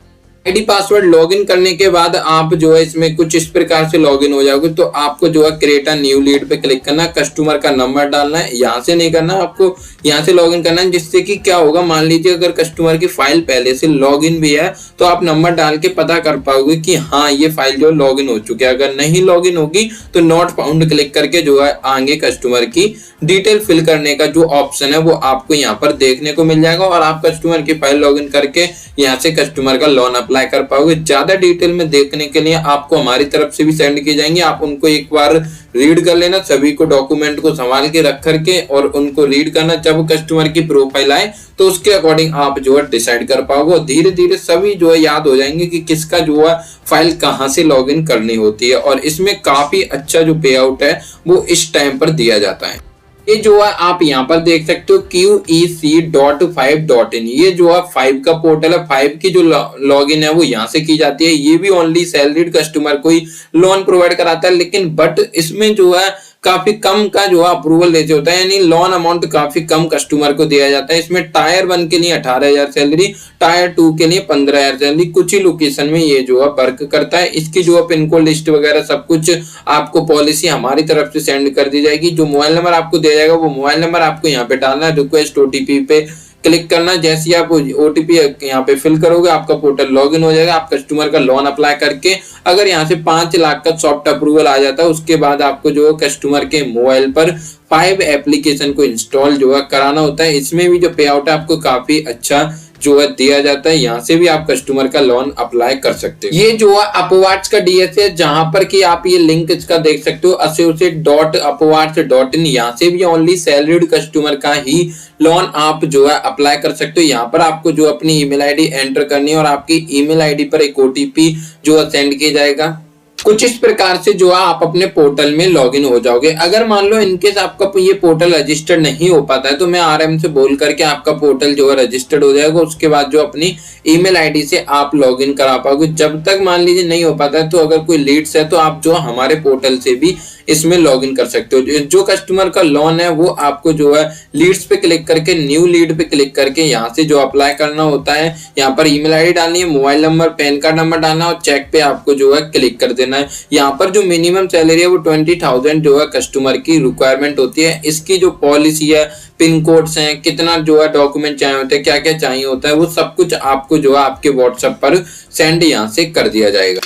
आईडी पासवर्ड लॉगिन करने के बाद आप जो है इसमें कुछ इस प्रकार से लॉगिन हो जाओगे। तो आपको जो है क्रिएट अ न्यू लीड पे क्लिक करना, कस्टमर का नंबर डालना है, यहाँ से नहीं करना, आपको यहाँ से लॉगिन करना है। जिससे कि क्या होगा, मान लीजिए अगर कस्टमर की फाइल पहले से लॉगिन भी है तो आप नंबर डाल के पता कर पाओगे कि हाँ ये फाइल जो लॉगिन हो चुकी है। अगर नहीं लॉगिन होगी तो नॉट फाउंड क्लिक करके जो है आगे कस्टमर की डिटेल फिल करने का जो ऑप्शन है वो आपको यहाँ पर देखने को मिल जाएगा और आप कस्टमर की फाइल लॉगिन करके यहाँ से कस्टमर का लोन अप्लाई कर पाओगे। ज्यादा डिटेल में देखने के लिए आपको हमारी तरफ से भी सेंड की जाएंगे, आप उनको एक बार रीड कर लेना, सभी को डॉक्यूमेंट को संभाल के रख करके और उनको रीड करना। जब कस्टमर की प्रोफाइल आए तो उसके अकॉर्डिंग आप जो है डिसाइड कर पाओगे और धीरे धीरे सभी जो है याद हो जाएंगे कि किसका जो है फाइल कहां से लॉगिन करनी होती है। और इसमें काफी अच्छा जो पे आउट है वो इस टाइम पर दिया जाता है। ये जो है आप यहाँ पर देख सकते हो QEC.5.in, ये जो है 5 का पोर्टल है। 5 की जो लॉगिन है वो यहाँ से की जाती है। ये भी ओनली सैलरीड कस्टमर को ही लोन प्रोवाइड कराता है, लेकिन बट इसमें जो है काफी कम का जो अप्रूवल लेते होता है, यानी लोन अमाउंट काफी कम कस्टमर को दिया जाता है। इसमें टायर 1 के लिए 18,000 सैलरी, टायर 2 के लिए 15,000 सैलरी। कुछ ही लोकेशन में ये जो है वर्क करता है। इसकी जो है पिन कोड लिस्ट वगैरह सब कुछ आपको पॉलिसी हमारी तरफ से सेंड कर दी जाएगी। जो मोबाइल नंबर आपको दिया जाएगा वो मोबाइल नंबर आपको यहाँ पे डालना है, रिक्वेस्ट OTP पे क्लिक करना। जैसे ही आप OTP यहाँ पे फिल करोगे आपका पोर्टल लॉगिन हो जाएगा। आप कस्टमर का लोन अप्लाई करके अगर यहाँ से 5 लाख का सॉफ्ट अप्रूवल आ जाता है, उसके बाद आपको जो कस्टमर के मोबाइल पर 5 एप्लीकेशन को इंस्टॉल जो है कराना होता है। इसमें भी जो पे आउट है आपको काफी अच्छा जो है दिया जाता है। यहाँ से भी आप कस्टमर का लोन अप्लाई कर सकते हो। ये जो है अपवार्ड्स का DS है, जहां पर कि आप ये लिंक इसका देख सकते हो associate.upwards.in। यहाँ से भी ओनली सैलरीड कस्टमर का ही लोन आप जो है अप्लाई कर सकते हो। यहाँ पर आपको जो अपनी ईमेल आईडी एंटर करनी है और आपकी ईमेल आईडी पर एक OTP जो है सेंड किया जाएगा। कुछ इस प्रकार से जो है आप अपने पोर्टल में लॉगिन हो जाओगे। अगर मान लो इनकेस आपका ये पोर्टल रजिस्टर्ड नहीं हो पाता है तो मैं RM से बोल करके आपका पोर्टल जो है रजिस्टर्ड हो जाएगा। उसके बाद जो अपनी ईमेल आईडी से आप लॉगिन करा पाओगे। जब तक मान लीजिए नहीं हो पाता है तो अगर कोई लीड्स है तो आप जो हमारे पोर्टल से भी इसमें लॉगिन कर सकते हो। जो कस्टमर का लोन है वो आपको जो है लीड्स पे क्लिक करके न्यू लीड पे क्लिक करके यहाँ से जो अप्लाई करना होता है, यहाँ पर ईमेल आईडी डालनी है, mobile number, pan card number डालना है और चेक पे आपको जो है क्लिक कर देना है। यहाँ पर जो मिनिमम सैलरी है वो 20,000 जो है कस्टमर की रिक्वायरमेंट होती है। इसकी जो पॉलिसी है, पिन कोड्स हैं, कितना जो है डॉक्यूमेंट चाहिए होते हैं, क्या क्या चाहिए होता है, वो सब कुछ आपको जो है आपके व्हाट्सएप पर सेंड यहाँ से कर दिया जाएगा।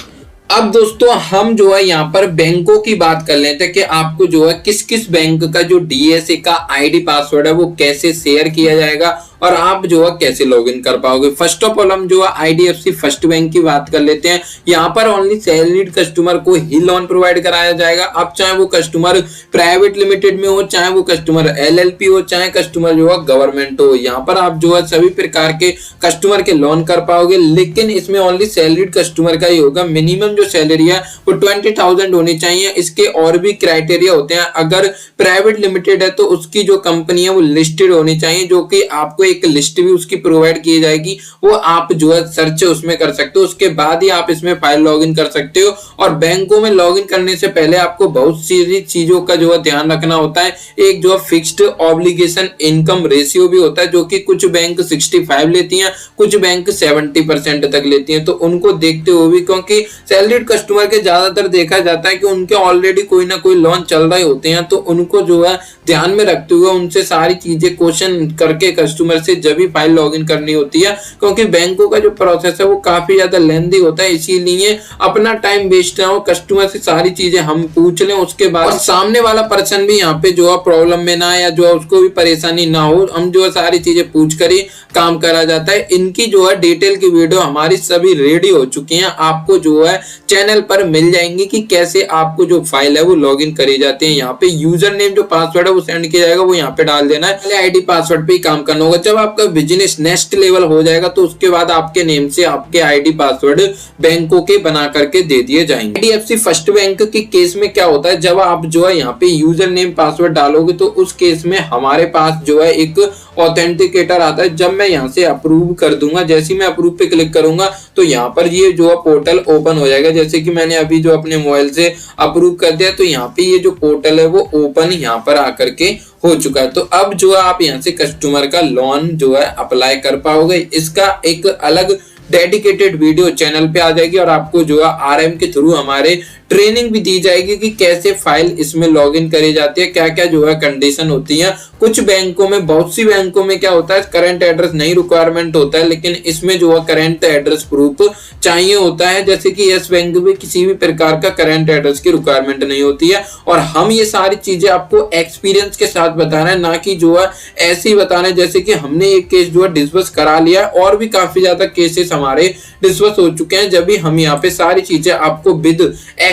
अब दोस्तों हम जो है यहाँ पर बैंकों की बात कर लेते हैं कि आपको जो है किस किस बैंक का जो DSA का ID पासवर्ड है वो कैसे शेयर किया जाएगा और आप जो है कैसे लॉगिन कर पाओगे। फर्स्ट ऑफ ऑल हम जो है IDFC फर्स्ट बैंक की बात कर लेते हैं। यहाँ पर ओनली सैलरीड कस्टमर को ही लोन प्रोवाइड कराया जाएगा। अब चाहे वो कस्टमर प्राइवेट लिमिटेड में हो, चाहे वो कस्टमर LLP हो, चाहे कस्टमर जो है गवर्नमेंट हो, यहाँ पर आप जो है सभी प्रकार के कस्टमर के लोन कर पाओगे। लेकिन इसमें ओनली सैलरीड कस्टमर का ही होगा। मिनिमम जो सैलरी है वो 20,000 होनी चाहिए। इसके और भी क्राइटेरिया होते हैं। अगर प्राइवेट लिमिटेड है तो उसकी जो कंपनी है वो लिस्टेड होनी चाहिए, जो कि आपको एक लिस्ट भी उसकी प्रोवाइड की जाएगी। वो आप जो है सर्च उसमें कर सकते हो, उसके बाद ही आप इसमें फाइल लॉगिन कर सकते हो। और बैंकों में लॉगिन करने से पहले आपको बहुत सी चीजों का जो है ध्यान रखना होता है। एक जो फिक्स्ड ऑब्लिगेशन इनकम रेशियो भी होता है, जो कि कुछ बैंक 65 लेती हैं, कुछ बैंक 70% तक लेती हैं। तो उनको देखते हुए भी, क्योंकि सैलरीड कस्टमर के ज्यादातर देखा जाता है कि उनके ऑलरेडी कोई ना कोई लोन चल रहे होते हैं, तो उनको जो है ध्यान में रखते हुए उनसे सारी चीजें क्वेश्चन करके कस्टमर से जब भी फाइल लॉगिन करनी होती है। क्योंकि बैंकों का जो प्रोसेस है वो काफी ज्यादा लेंथी होता है, इसीलिए अपना टाइम वेस्ट ना हो, कस्टमर से सारी चीजें हम पूछ लें, उसके बाद सामने वाला पर्सन भी यहाँ पे जो है प्रॉब्लम में ना, या जो है उसको भी परेशानी ना हो, हम जो है सारी चीजें पूछ कर ही काम करा जाता है। इनकी जो है डिटेल की वीडियो हमारी सभी रेडी हो चुकी हैं, आपको जो है चैनल पर मिल जाएंगी कि कैसे आपको जो फाइल है वो लॉगिन करी जाती है। यहाँ पे यूजर नेम जो पासवर्ड है वो सेंड किया जाएगा, वो यहाँ पे डाल देना है। पहले आईडी पासवर्ड पे ही काम करना होगा। जब आपका बिजनेस नेक्स्ट लेवल हो जाएगा तो उसके बाद आपके नेम से आपके आईडी पासवर्ड बैंकों के बना करके दे दिए जाएंगे। IDFC फर्स्ट बैंक के केस में क्या होता है, जब आप जो है यहाँ पे यूजर नेम पासवर्ड डालोगे तो उस केस में हमारे पास जो है एक ऑथेंटिकेटर आता है। जब मैं यहाँ से अप्रूव कर दूंगा, जैसे मैं अप्रूव पे क्लिक करूंगा तो यहाँ पर ये जो पोर्टल ओपन हो जाएगा। जैसे कि मैंने अभी जो अपने मोबाइल से अप्रूव कर दिया तो यहाँ पे ये जो पोर्टल है वो ओपन यहाँ पर आकर के हो चुका है। तो अब जो है आप यहाँ से कस्टमर का लोन जो है अप्लाई कर पाओगे। इसका एक अलग डेडिकेटेड वीडियो चैनल पे आ जाएगी और आपको जो है आरएम के थ्रू हमारे ट्रेनिंग भी दी जाएगी कि कैसे फाइल इसमें लॉगिन करी जाती है, क्या क्या जो है कंडीशन होती है। कुछ बैंकों में, बहुत सी बैंकों में क्या होता है करंट एड्रेस नहीं रिक्वायरमेंट होता है, लेकिन इसमें जो है करंट एड्रेस प्रूफ चाहिए होता है। जैसे कि यस बैंक में किसी भी प्रकार का करंट एड्रेस की रिक्वायरमेंट नहीं होती है और हम ये सारी चीजें आपको एक्सपीरियंस के साथ बता रहे हैं, ना कि जो है ऐसे ही बता रहे हैं। जैसे कि हमने एक केस जो है डिस्बर्स करा लिया और भी काफी ज्यादा केसेस हमारे डिस्बर्स हो चुके हैं, जब भी हम यहाँ पे सारी चीजें आपको विद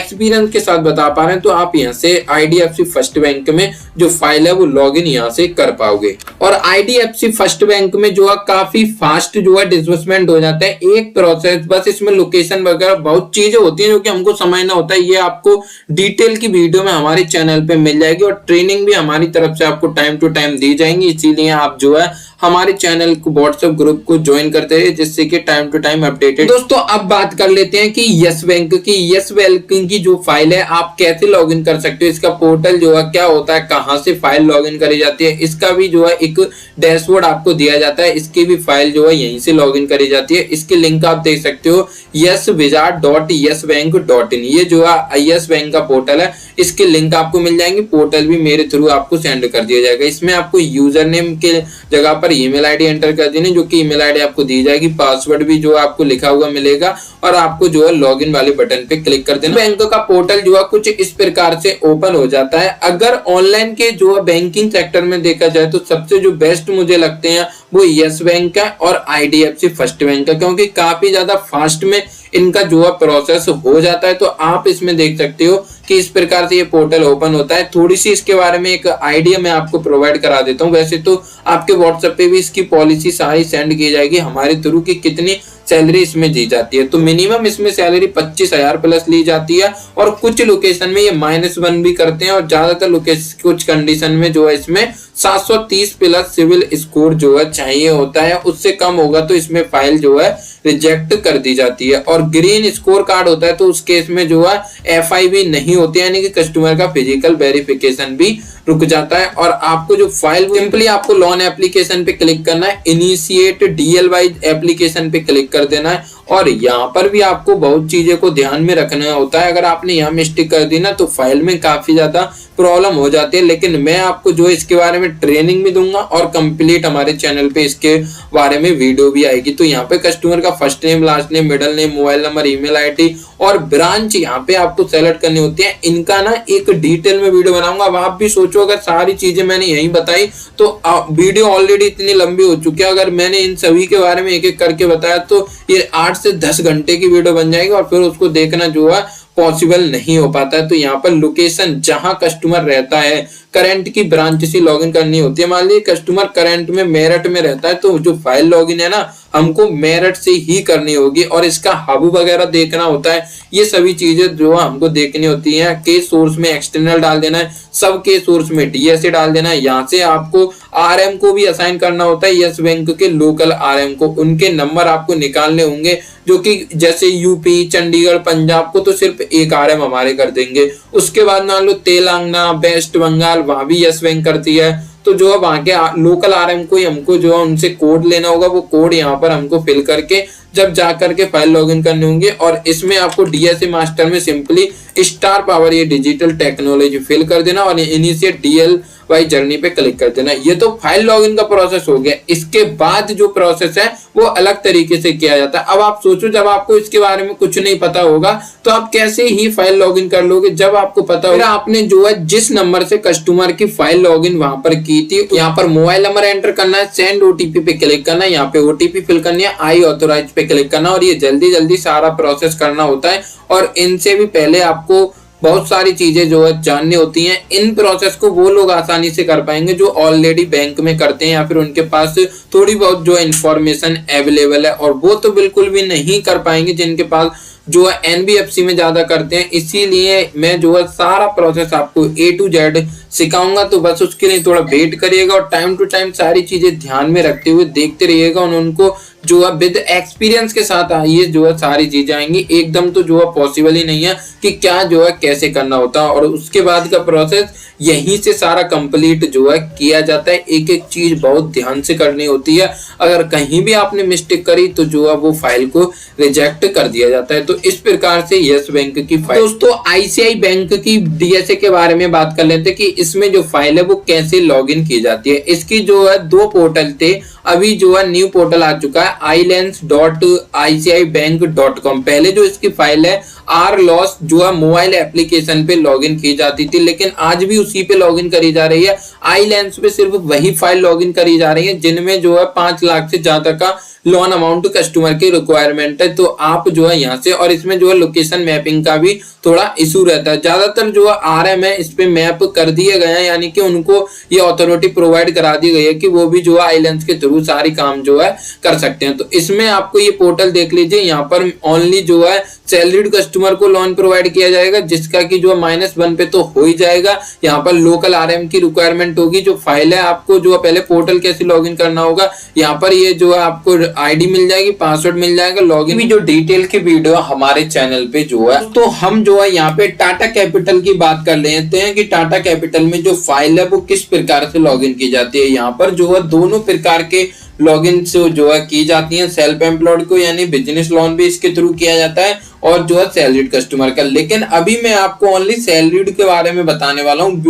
एक्सपीरियंस के साथ बता पा रहे हैं। तो आप यहाँ से आईडीएफसी फर्स्ट बैंक में जो फाइल है वो लॉगिन यहाँ से कर पाओगे। और आईडीएफसी फर्स्ट बैंक में जो है काफी फास्ट जो है डिस्बर्समेंट हो जाता है, एक प्रोसेस बस। इसमें लोकेशन वगैरह बहुत चीजें होती हैं जो कि हमको समझना होता है। ये आपको डिटेल की वीडियो में हमारे चैनल पे मिल जाएगी और ट्रेनिंग भी हमारी तरफ से आपको टाइम टू टाइम दी जाएंगी। इसीलिए आप जो है हमारे चैनल को व्हाट्सएप ग्रुप को ज्वाइन करते रहिए, जिससे कि टाइम टू टाइम अपडेटेड। दोस्तों अब बात कर लेते हैं कि यस बैंक की। यस बैंक की जो फाइल है आप कैसे लॉगिन कर सकते हो, इसका पोर्टल जो है क्या होता है, कहां से फाइल लॉगिन करी जाती है, इसका भी जो है एक डैशबोर्ड आपको दिया जाता है। इसकी भी फाइल जो है यहीं से लॉगिन करी जाती है। इसके लिंक आप देख सकते हो yeswizard.yesbank.in। ये जो है यस बैंक का पोर्टल है, इसके लिंक आपको मिल जाएंगे। पोर्टल भी मेरे थ्रू आपको सेंड कर दिया जाएगा। इसमें आपको यूजर नेम के जगह पर ईमेल आईडी एंटर कर देनी, जो कि ईमेल आईडी आपको दी जाएगी। पासवर्ड भी जो आपको लिखा हुआ मिलेगा और आपको जो है लॉगिन वाले बटन पे क्लिक कर देना। बैंक का पोर्टल जो है कुछ इस प्रकार से ओपन हो जाता है। अगर ऑनलाइन के जो है बैंकिंग सेक्टर में देखा जाए तो सबसे जो बेस्ट मुझे लगते हैं वो यस बैंक है और आईडीएफसी फर्स्ट बैंक है, क्योंकि काफी ज्यादा फास्ट में इनका जो है प्रोसेस हो जाता है। तो आप इसमें देख सकते हो कि इस प्रकार से ये पोर्टल ओपन होता है। थोड़ी सी इसके बारे में एक आइडिया मैं आपको प्रोवाइड करा देता हूँ। वैसे तो आपके व्हाट्सएप पे भी इसकी पॉलिसी सारी सेंड की जाएगी हमारे थ्रू की कितनी सैलरी इसमें दी जाती है। तो मिनिमम इसमें सैलरी 25,000 प्लस ली जाती है और कुछ लोकेशन में ये -1 भी करते हैं और ज्यादातर लोकेशन कुछ कंडीशन में जो है इसमें 730 प्लस सिविल स्कोर जो है चाहिए होता है। उससे कम होगा तो इसमें फाइल जो है रिजेक्ट कर दी जाती है। और ग्रीन स्कोर कार्ड होता है तो उस केस में जो है FIV नहीं होती है, यानी कि कस्टमर का फिजिकल वेरिफिकेशन भी रुक जाता है। और आपको जो फाइल सिंपली आपको लोन एप्लीकेशन पे क्लिक करना है, इनिशिएट DLY एप्लीकेशन पे क्लिक कर देना है और यहाँ पर भी आपको बहुत चीजें को ध्यान में रखना होता है। अगर आपने यहाँ मिस्टेक कर दी ना तो फाइल में काफी ज्यादा प्रॉब्लम हो जाती है। लेकिन मैं आपको जो इसके बारे में ट्रेनिंग भी दूंगा और कंप्लीट हमारे चैनल पे इसके बारे में वीडियो भी आएगी। तो यहाँ पे कस्टमर का first name, last name, middle name, mobile number, email ID और ब्रांच यहाँ पे आपको सेलेक्ट करनी होती है। इनका ना एक डिटेल में वीडियो बनाऊंगा। अब आप भी सोचो अगर सारी चीजें मैंने यही बताई तो वीडियो ऑलरेडी इतनी लंबी हो चुकी है। अगर मैंने इन सभी के बारे में एक एक करके बताया तो ये 8 से 10 घंटे की वीडियो बन जाएगी और फिर उसको देखना जो है पॉसिबल नहीं हो पाता है। तो यहाँ पर लोकेशन जहां कस्टमर रहता है, करंट की ब्रांच से लॉगिन करनी होती है। मान लीजिए कस्टमर करंट में मेरठ में रहता है तो जो फाइल लॉगिन है ना हमको मेरठ से ही करनी होगी और इसका हब वगैरह देखना होता है। ये सभी चीजें जो हमको देखनी होती हैं। केस सोर्स में एक्सटर्नल डाल देना है, सब के सोर्स में DSA डाल देना है। यहाँ से आपको RM को भी असाइन करना होता है, यस बैंक के लोकल RM को। उनके नंबर आपको निकालने होंगे जो कि जैसे यूपी, चंडीगढ़, पंजाब को तो सिर्फ एक RM हमारे कर देंगे। उसके बाद मान लो तेलंगाना, वेस्ट बंगाल, वहां भी यस बैंक करती है तो जो है वहां के लोकल RM को ही हमको जो है उनसे कोड लेना होगा। वो कोड यहाँ पर हमको फिल करके जब जा करके फाइल लॉगिन करने होंगे और इसमें आपको DSA मास्टर में सिंपली स्टार पावर ये डिजिटल टेक्नोलॉजी फिल कर देना और इनिशिएट DLY जर्नी पे क्लिक कर देना। ये तो फाइल लॉगिन का प्रोसेस हो गया। इसके बाद जो प्रोसेस है वो अलग तरीके से किया जाता है। अब आप सोचो जब आपको इसके बारे में कुछ नहीं पता होगा तो आप कैसे ही फाइल लॉगिन कर लोगे। जब आपको पता होगा आपने जो है जिस नंबर से कस्टमर की फाइल लॉगिन वहां पर की थी, यहाँ पर मोबाइल नंबर एंटर करना है, सेंड OTP पे क्लिक करना है, यहाँ पे OTP फिल करनी है, आई ऑथोराइज पे क्लिक करना और ये जल्दी जल्दी सारा प्रोसेस करना होता है। और इनसे भी पहले आपको बहुत सारी चीजें जो है जाननी होती हैं। इन प्रोसेस को वो लोग आसानी से कर पाएंगे जो ऑलरेडी बैंक में करते हैं या फिर उनके पास थोड़ी बहुत जो इंफॉर्मेशन अवेलेबल है, और वो तो बिल्कुल भी नहीं कर पाएंगे जिनके पास जो है NBFC में ज्यादा करते हैं। इसीलिए मैं जो है सारा प्रोसेस आपको A to Z सिखाऊंगा। तो बस उसके लिए थोड़ा वेट करिएगा और टाइम टू टाइम सारी चीजें ध्यान में रखते हुए देखते रहिएगा और उनको जो है विद एक्सपीरियंस के साथ ये जो है सारी चीजें आएंगी। एकदम तो जो है पॉसिबल ही नहीं है कि क्या जो है कैसे करना होता है, और उसके बाद का प्रोसेस यहीं से सारा कंप्लीट जो है किया जाता है। एक एक चीज बहुत ध्यान से करनी होती है, अगर कहीं भी आपने मिस्टेक करी तो जो है वो फाइल को रिजेक्ट कर दिया जाता है। तो इस प्रकार से यस बैंक की फाइल। दोस्तों आईसीआई बैंक की डीएसए के बारे में बात कर लेते हैं कि इसमें जो फाइल है वो कैसे लॉगिन की जाती है। इसकी जो है दो पोर्टल थे, अभी जो है न्यू पोर्टल आ चुका है ilands.icibank.com। पहले जो इसकी फाइल है आरलॉस जो है मोबाइल एप्लीकेशन पे लॉगिन की जाती थी, लेकिन आज भी उसी पे लॉगिन करी जा रही है। आईलैंड्स पे सिर्फ वही फाइल लॉगिन करी जा रही है जिनमें जो है 5 लाख से ज्यादा का लोन अमाउंट कस्टमर की रिक्वायरमेंट है। तो आप जो है यहाँ से, और इसमें जो है लोकेशन मैपिंग का भी थोड़ा इशू रहता है। ज्यादातर जो है आरएम है इस पे मैप कर दिए गए हैं, यानी कि उनको ये अथॉरिटी प्रोवाइड करा दी गई है कि वो भी जो है आइलैंड्स के थ्रू सारी काम जो है कर सकते हैं। तो इसमें आपको ये पोर्टल देख लीजिए, यहाँ पर ओनली जो है सैलरीड कस्टमर को लोन प्रोवाइड किया जाएगा, जिसका कि जो -1 पे तो हो ही जाएगा। यहाँ पर लोकल आरएम की रिक्वायरमेंट होगी। जो फाइल है आपको जो है पहले पोर्टल कैसे लॉगिन करना होगा, यहाँ पर ये जो है आपको आईडी मिल जाएगी, पासवर्ड मिल जाएगा, लॉगिन भी जो डिटेल की वीडियो हमारे चैनल पे जो है। तो हम जो है यहाँ पे टाटा कैपिटल की बात कर लेते हैं कि टाटा कैपिटल में जो फाइल है वो किस प्रकार से लॉगिन की जाती है। यहाँ पर जो है दोनों प्रकार के लॉगिन से जो है की जाती है। सेल्फ एम्प्लॉयड को यानी बिजनेस लोन भी इसके थ्रू किया जाता है, और जो है सैलरीड कस्टमर का। लेकिन अभी मैं आपको ओनली सैलरीड के बारे में बताने वाला हूँ।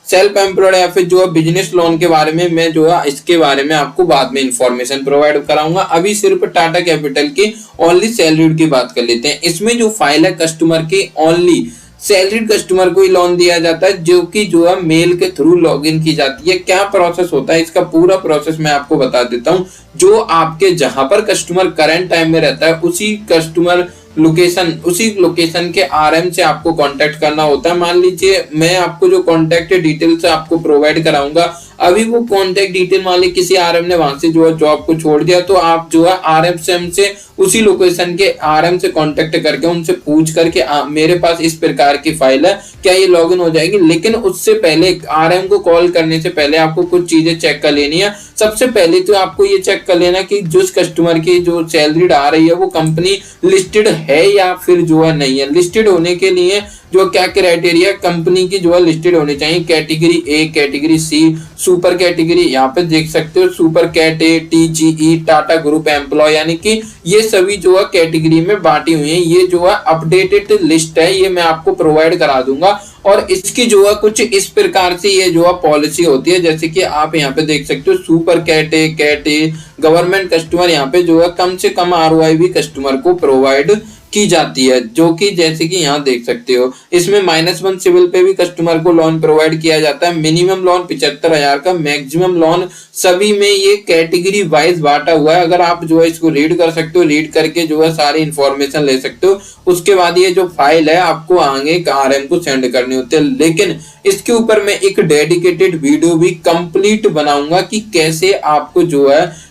सेल्फ एम्प्लॉयड या फिर जो है बिजनेस लोन के बारे में मैं जो है इसके बारे में आपको बाद में इंफॉर्मेशन प्रोवाइड कराऊंगा। अभी सिर्फ टाटा कैपिटल की ओनली सैलरीड की बात कर लेते हैं। इसमें जो फाइल है कस्टमर की ओनली सैलरीड कस्टमर को ही लोन दिया जाता है, जो कि जो है मेल के थ्रू लॉगिन की जाती है। क्या प्रोसेस होता है, इसका पूरा प्रोसेस मैं आपको बता देता हूँ। जो आपके जहां पर कस्टमर करंट टाइम में रहता है उसी लोकेशन के आरएम से आपको कांटेक्ट करना होता है। मान लीजिए मैं आपको जो कांटेक्ट डिटेल्स आपको प्रोवाइड कराऊंगा, अभी वो कांटेक्ट डिटेल मान लीजिए किसी आरएम ने वहां से जो है जॉब को छोड़ दिया, तो आप जो है आरएम से उसी लोकेशन के आरएम से कांटेक्ट करके उनसे पूछ करके मेरे पास इस प्रकार की फाइल है, क्या ये लॉगिन हो जाएगी। लेकिन उससे पहले आरएम को कॉल करने से पहले आपको कुछ चीजें चेक कर लेनी है। सबसे पहले तो आपको ये चेक कर लेना कि जिस कस्टमर की जो सैलरी आ रही है वो कंपनी लिस्टेड है या फिर जो है नहीं है। लिस्टेड होने के लिए जो क्या क्राइटेरिया कंपनी की जो है लिस्टेड होनी चाहिए, category A, category C, super category. यहाँ पे देख सकते हो super cat A, TGE, Tata group employ, यानी कि ये सभी जो है कैटेगरी में बांटी हुई है। ये जो है अपडेटेड लिस्ट है, ये मैं आपको प्रोवाइड करा दूंगा। और इसकी जो है कुछ इस प्रकार से ये जो है पॉलिसी होती है, जैसे कि आप यहाँ पे देख सकते हो सुपर कैट ए गवर्नमेंट कस्टमर, यहाँ पे जो है कम से कम आरओआई भी कस्टमर को प्रोवाइड की जाती है, जो कि जैसे कि यहाँ देख सकते हो इसमें -1 सिविल पे भी कस्टमर को लोन प्रोवाइड किया जाता है। मिनिमम लोन 75,000 का, मैक्सिमम लोन सभी में ये कैटेगरी वाइज बांटा हुआ है। अगर आप जो है इसको रीड कर सकते हो, रीड करके जो है सारी इंफॉर्मेशन ले सकते हो। उसके बाद ये जो फाइल है आपको आगे आरएम को सेंड करनी होती है। लेकिन इसके ऊपर मैं एक डेडिकेटेड वीडियो भी कंप्लीट बनाऊंगा कि कैसे आपको जो है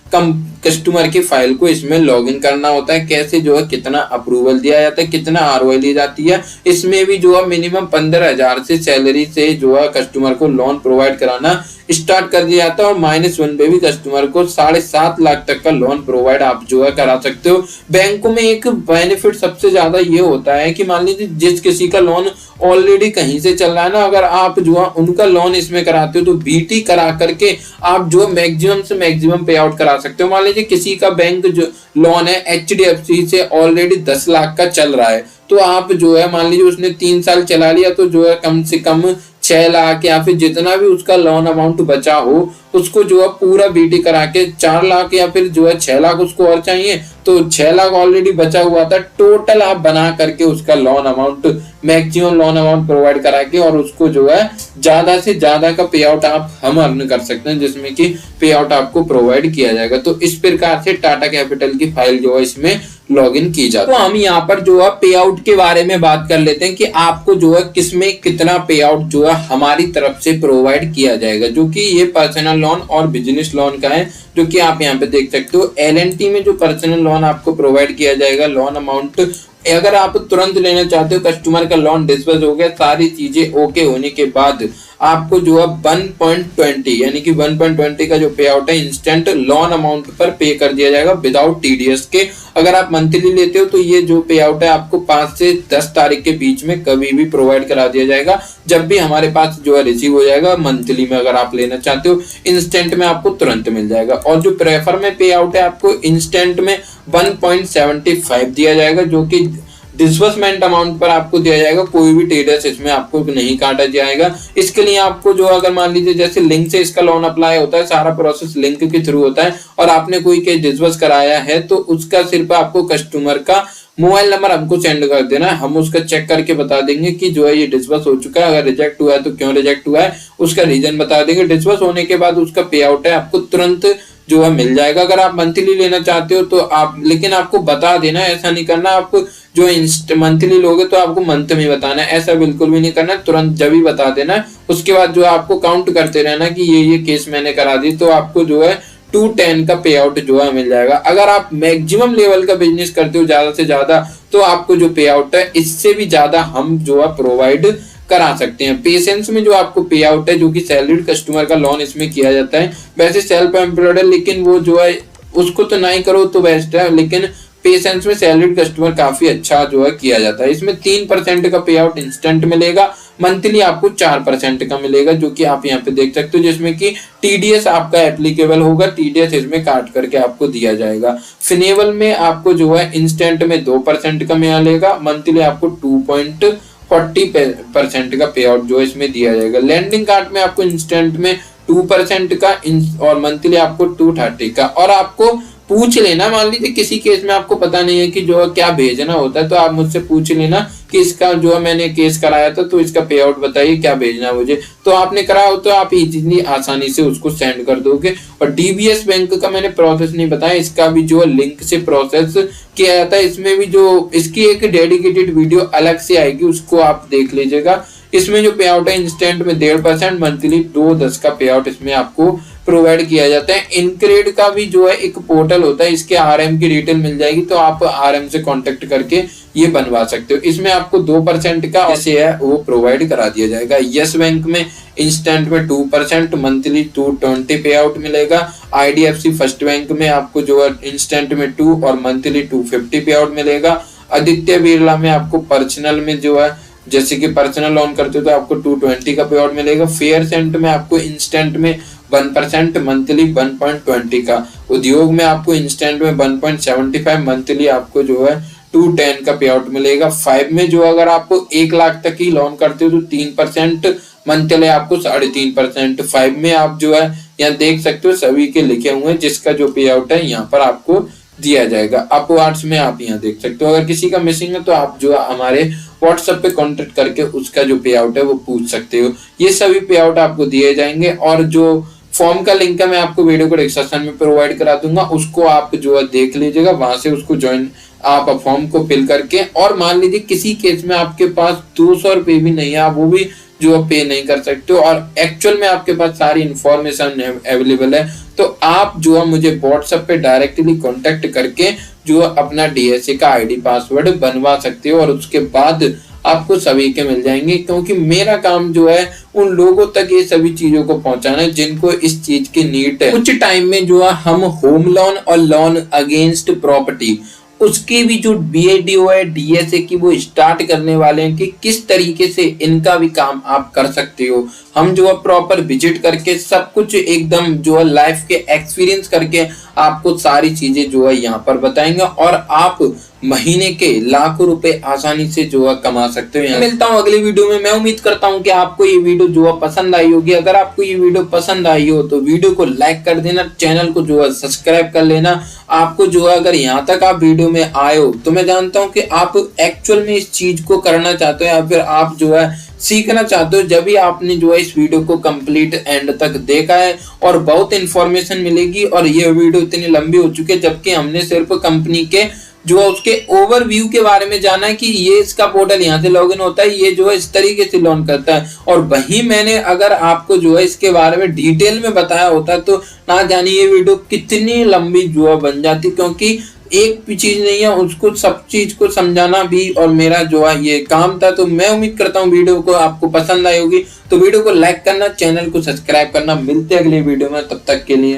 कस्टमर की फाइल को इसमें लॉगिन करना होता है, कैसे जो है कितना अप्रूवल दिया जाता है, कितना आरओआई ली जाती है। इसमें भी जो है मिनिमम 15,000 से सैलरी से जो है कस्टमर को लोन प्रोवाइड कराना स्टार्ट कर दिया जाता है, और -1 पे भी कस्टमर को 7.5 लाख तक का लोन प्रोवाइड आप जो है करा सकते हो। बैंकों में एक बेनिफिट सबसे ज्यादा ये होता है कि मान लीजिए जिस किसी का लोन ऑलरेडी कहीं से चल रहा है ना, अगर आप जो है उनका लोन इसमें कराते हो तो बीटी करा करके आप जो मैक्सिमम से मैक्सिमम पे आउट करा सकते हो। मान लीजिए किसी का बैंक जो लोन है एचडीएफसी से ऑलरेडी 10 लाख का चल रहा है, तो आप जो है मान लीजिए उसने 3 साल चला लिया, तो जो है कम से कम 6 लाख या फिर जितना भी उसका लोन अमाउंट बचा हो उसको जो है पूरा बीटी करा के 4 लाख या फिर जो है 6 लाख उसको और चाहिए, तो 6 लाख ऑलरेडी बचा हुआ था, टोटल आप बना करके उसका loan amount maximum loan amount provide करा के और उसको जो है ज्यादा से ज्यादा का पे आउट आप हम अर्न कर सकते हैं, जिसमें कि पे आउट आपको प्रोवाइड किया जाएगा। तो इस प्रकार से टाटा कैपिटल की फाइल जो है इसमें लॉगिन की जाती है। तो हम यहाँ पर जो है पे आउट के बारे में बात कर लेते हैं कि आपको जो है किसमें कितना पे आउट जो है हमारी तरफ से प्रोवाइड किया जाएगा, जो कि ये पर्सनल लोन और बिजनेस लोन का है, जो कि आप यहाँ पे देख सकते हो। एलएनटी में जो पर्सनल लोन आपको प्रोवाइड किया जाएगा लोन अमाउंट अगर आप तुरंत लेना चाहते हो, कस्टमर का लोन डिस्बर्स हो गया, सारी चीजें ओके होने के बाद आपको जो है 1.20 यानी कि 1.20 का जो पे आउट है इंस्टेंट लोन अमाउंट पर पे कर दिया जाएगा विदाउट टीडीएस के। अगर आप मंथली लेते हो तो ये जो पे आउट है आपको 5 से 10 तारीख के बीच में कभी भी प्रोवाइड करा दिया जाएगा, जब भी हमारे पास जो है रिसीव हो जाएगा। मंथली में अगर आप लेना चाहते हो, इंस्टेंट में आपको तुरंत मिल जाएगा। और जो प्रेफर में पे आउट है आपको इंस्टेंट में 1.75 दिया जाएगा, जो कि डिसबर्समेंट अमाउंट पर आपको दिया जाएगा। कोई भी टीडीएस इसमें आपको नहीं काटा जाएगा। इसके लिए आपको जो अगर मान लीजिए जैसे लिंक से इसका लोन अप्लाई होता है, सारा प्रोसेस लिंक के थ्रू होता है, और आपने कोई केस डिसबर्स कराया है तो उसका सिर्फ आपको कस्टमर का मोबाइल नंबर हमको सेंड कर देना है। हम उसका चेक करके बता देंगे कि जो है ये डिसबर्स हो चुका है। अगर रिजेक्ट हुआ है तो क्यों रिजेक्ट हुआ है, उसका रीजन बता देंगे। डिसबर्स होने के बाद उसका पे आउट है आपको तुरंत जो है मिल जाएगा। अगर आप मंथली लेना चाहते हो तो आप, लेकिन आपको बता देना, ऐसा नहीं करना आप जो मंथली लोगे तो आपको मंथ में बताना है, ऐसा बिल्कुल भी नहीं करना। तुरंत जब ही बता देना है, उसके बाद जो है आपको काउंट करते रहना कि ये केस मैंने करा दी, तो आपको जो है 210 का पे आउट जो है मिल जाएगा। अगर आप मैक्सिमम लेवल का बिजनेस करते हो ज्यादा से ज्यादा, तो आपको जो पे आउट है इससे भी ज्यादा हम जो है प्रोवाइड करा सकते हैं। पेशेंस में जो आपको पे आउट है, जो कि सैलरीड कस्टमर का लोन इसमें किया जाता है, वैसे सेल्फ एम्प्लॉयड है लेकिन वो जो है उसको तो नहीं करो तो बेस्ट है, लेकिन पेशेंस में सैलरीड कस्टमर काफी अच्छा जो है किया जाता है। इसमें 3% का पे आउट इंस्टेंट मिलेगा, मंथली आपको 4% का मिलेगा, जो कि आप यहाँ पे देख सकते हो, जिसमें कि टीडीएस आपका एप्लीकेबल होगा। टीडीएस इसमें काट करके आपको दिया जाएगा। फिनेबल में आपको जो है इंस्टेंट में 2% का मिलेगा, मंथली आपको 2.40% का पे आउट जो इसमें दिया जाएगा। लैंडिंग कार्ड में आपको इंस्टेंट में 2% का और मंथली आपको 230 का। और आपको पूछ लेना, मान लीजिए किसी केस में आपको पता नहीं है कि जो क्या भेजना होता है, तो आप मुझसे पूछ लेना कि इसका जो है मैंने केस कराया था तो इसका पे आउट बताइए, क्या भेजना है मुझे। तो आपने कराया हो तो आप इतनी आसानी से उसको सेंड कर दोगे। और डीबीएस बैंक का मैंने प्रोसेस नहीं बताया, इसका भी जो लिंक से प्रोसेस किया जाता है। इसमें भी जो इसकी एक डेडिकेटेड वीडियो अलग से आएगी, उसको आप देख लीजिएगा। इसमें जो पे आउट है इंस्टेंट में 1.5%, मंथली 2.10 का पे आउट इसमें आपको प्रोवाइड किया जाता है। इनक्रेड का भी जो है एक पोर्टल होता है, इसके आरएम की डिटेल मिल जाएगी, तो आप आरएम से कांटेक्ट करके ये बनवा सकते हो। इसमें आपको 2% का जैसे है वो प्रोवाइड करा दिया जाएगा। यस बैंक में इंस्टेंट में 2%, मंथली 220 पे आउट मिलेगा। आईडीएफसी फर्स्ट बैंक में आपको जो है इंस्टेंट में 2 और मंथली 250 पे आउट मिलेगा। आदित्य बिरला में आपको पर्सनल में जो है जैसे कि पर्सनल लोन करते हो तो आपको 220 का पे आउट मिलेगा। फेयर सेंट में आपको इंस्टेंट में 1%, मंथली 1.20 का। उद्योग में आपको इंस्टेंट में 1.75, मंथली आपको जो है 210 का पे आउट मिलेगा। 5 में जो अगर आप 1 लाख तक ही लोन करते हो तो 3%, मंथली आपको 3.5%। 5 में आप जो है यहाँ देख सकते हो सभी के लिखे हुए हैं, जिसका जो पे आउट है यहाँ पर आपको दिया जाएगा। अपवार्ड्स में आप यहाँ देख सकते हो। अगर किसी का मिसिंग है तो आप जो हमारे व्हाट्सएप पे कांटेक्ट करके उसका जो पे आउट है वो पूछ सकते हो। ये सभी पे आउट आपको दिए जाएंगे। और जो फॉर्म का लिंक है मैं आपको वीडियो को डिस्क्रिप्शन में प्रोवाइड करा दूंगा, उसको आप जो है देख लीजिएगा, वहां से उसको ज्वाइन आप फॉर्म को फिल करके। और मान लीजिए किसी केस में आपके पास 200 रुपये भी नहीं है, आप वो भी जो पे नहीं कर सकते हो और एक्चुअल में आपके पास सारी इंफॉर्मेशन अवेलेबल है, तो आप जो है मुझे व्हाट्सएप पे डायरेक्टली कांटेक्ट करके जो अपना डीएसए का आईडी पासवर्ड बनवा सकते हो और उसके बाद आपको सभी के मिल जाएंगे। क्योंकि मेरा काम जो है उन लोगों तक ये सभी चीजों को पहुंचाना है जिनको इस चीज की नीड है। कुछ टाइम में जो है हम होम लोन और लोन अगेंस्ट प्रॉपर्टी उसकी भी जो बीएडीओ है डीएसए की वो स्टार्ट करने वाले हैं कि किस तरीके से इनका भी काम आप कर सकते हो। हम जो है प्रॉपर विजिट करके सब कुछ एकदम जो है लाइफ के एक्सपीरियंस करके आपको सारी चीजें जो है यहाँ पर बताएंगे और आप महीने के लाखों रुपए आसानी से जो है कमा सकते हो। मिलता हूँ अगली वीडियो में। मैं उम्मीद करता हूँ कि आपको ये वीडियो जो है पसंद आई होगी। अगर आपको ये वीडियो पसंद आई हो तो वीडियो को लाइक कर देना, चैनल को जो है सब्सक्राइब कर लेना। आपको जो है अगर यहाँ तक आप वीडियो में आए हो तो मैं जानता हूँ कि आप एक्चुअल में इस चीज को करना चाहते हो या फिर आप जो है सीखना चाहते हो। जब भी आपने जो है इस वीडियो को कंप्लीट एंड तक देखा है और बहुत इंफॉर्मेशन मिलेगी। और ये वीडियो इतनी लंबी हो चुकी है जबकि हमने सिर्फ कंपनी के जो उसके ओवरव्यू के बारे में जाना है कि ये इसका पोर्टल यहाँ से लॉगिन होता है, ये जो है इस तरीके से लॉन्च करता है। और वही मैंने अगर आपको जो है इसके बारे में डिटेल में बताया होता तो ना जानिए ये वीडियो कितनी लंबी जो है बन जाती। क्योंकि एक भी चीज नहीं है, उसको सब चीज को समझाना भी और मेरा जो है ये काम था। तो मैं उम्मीद करता हूँ वीडियो को आपको पसंद आई होगी। तो वीडियो को लाइक करना, चैनल को सब्सक्राइब करना। मिलते हैं अगली वीडियो में, तब तक के लिए।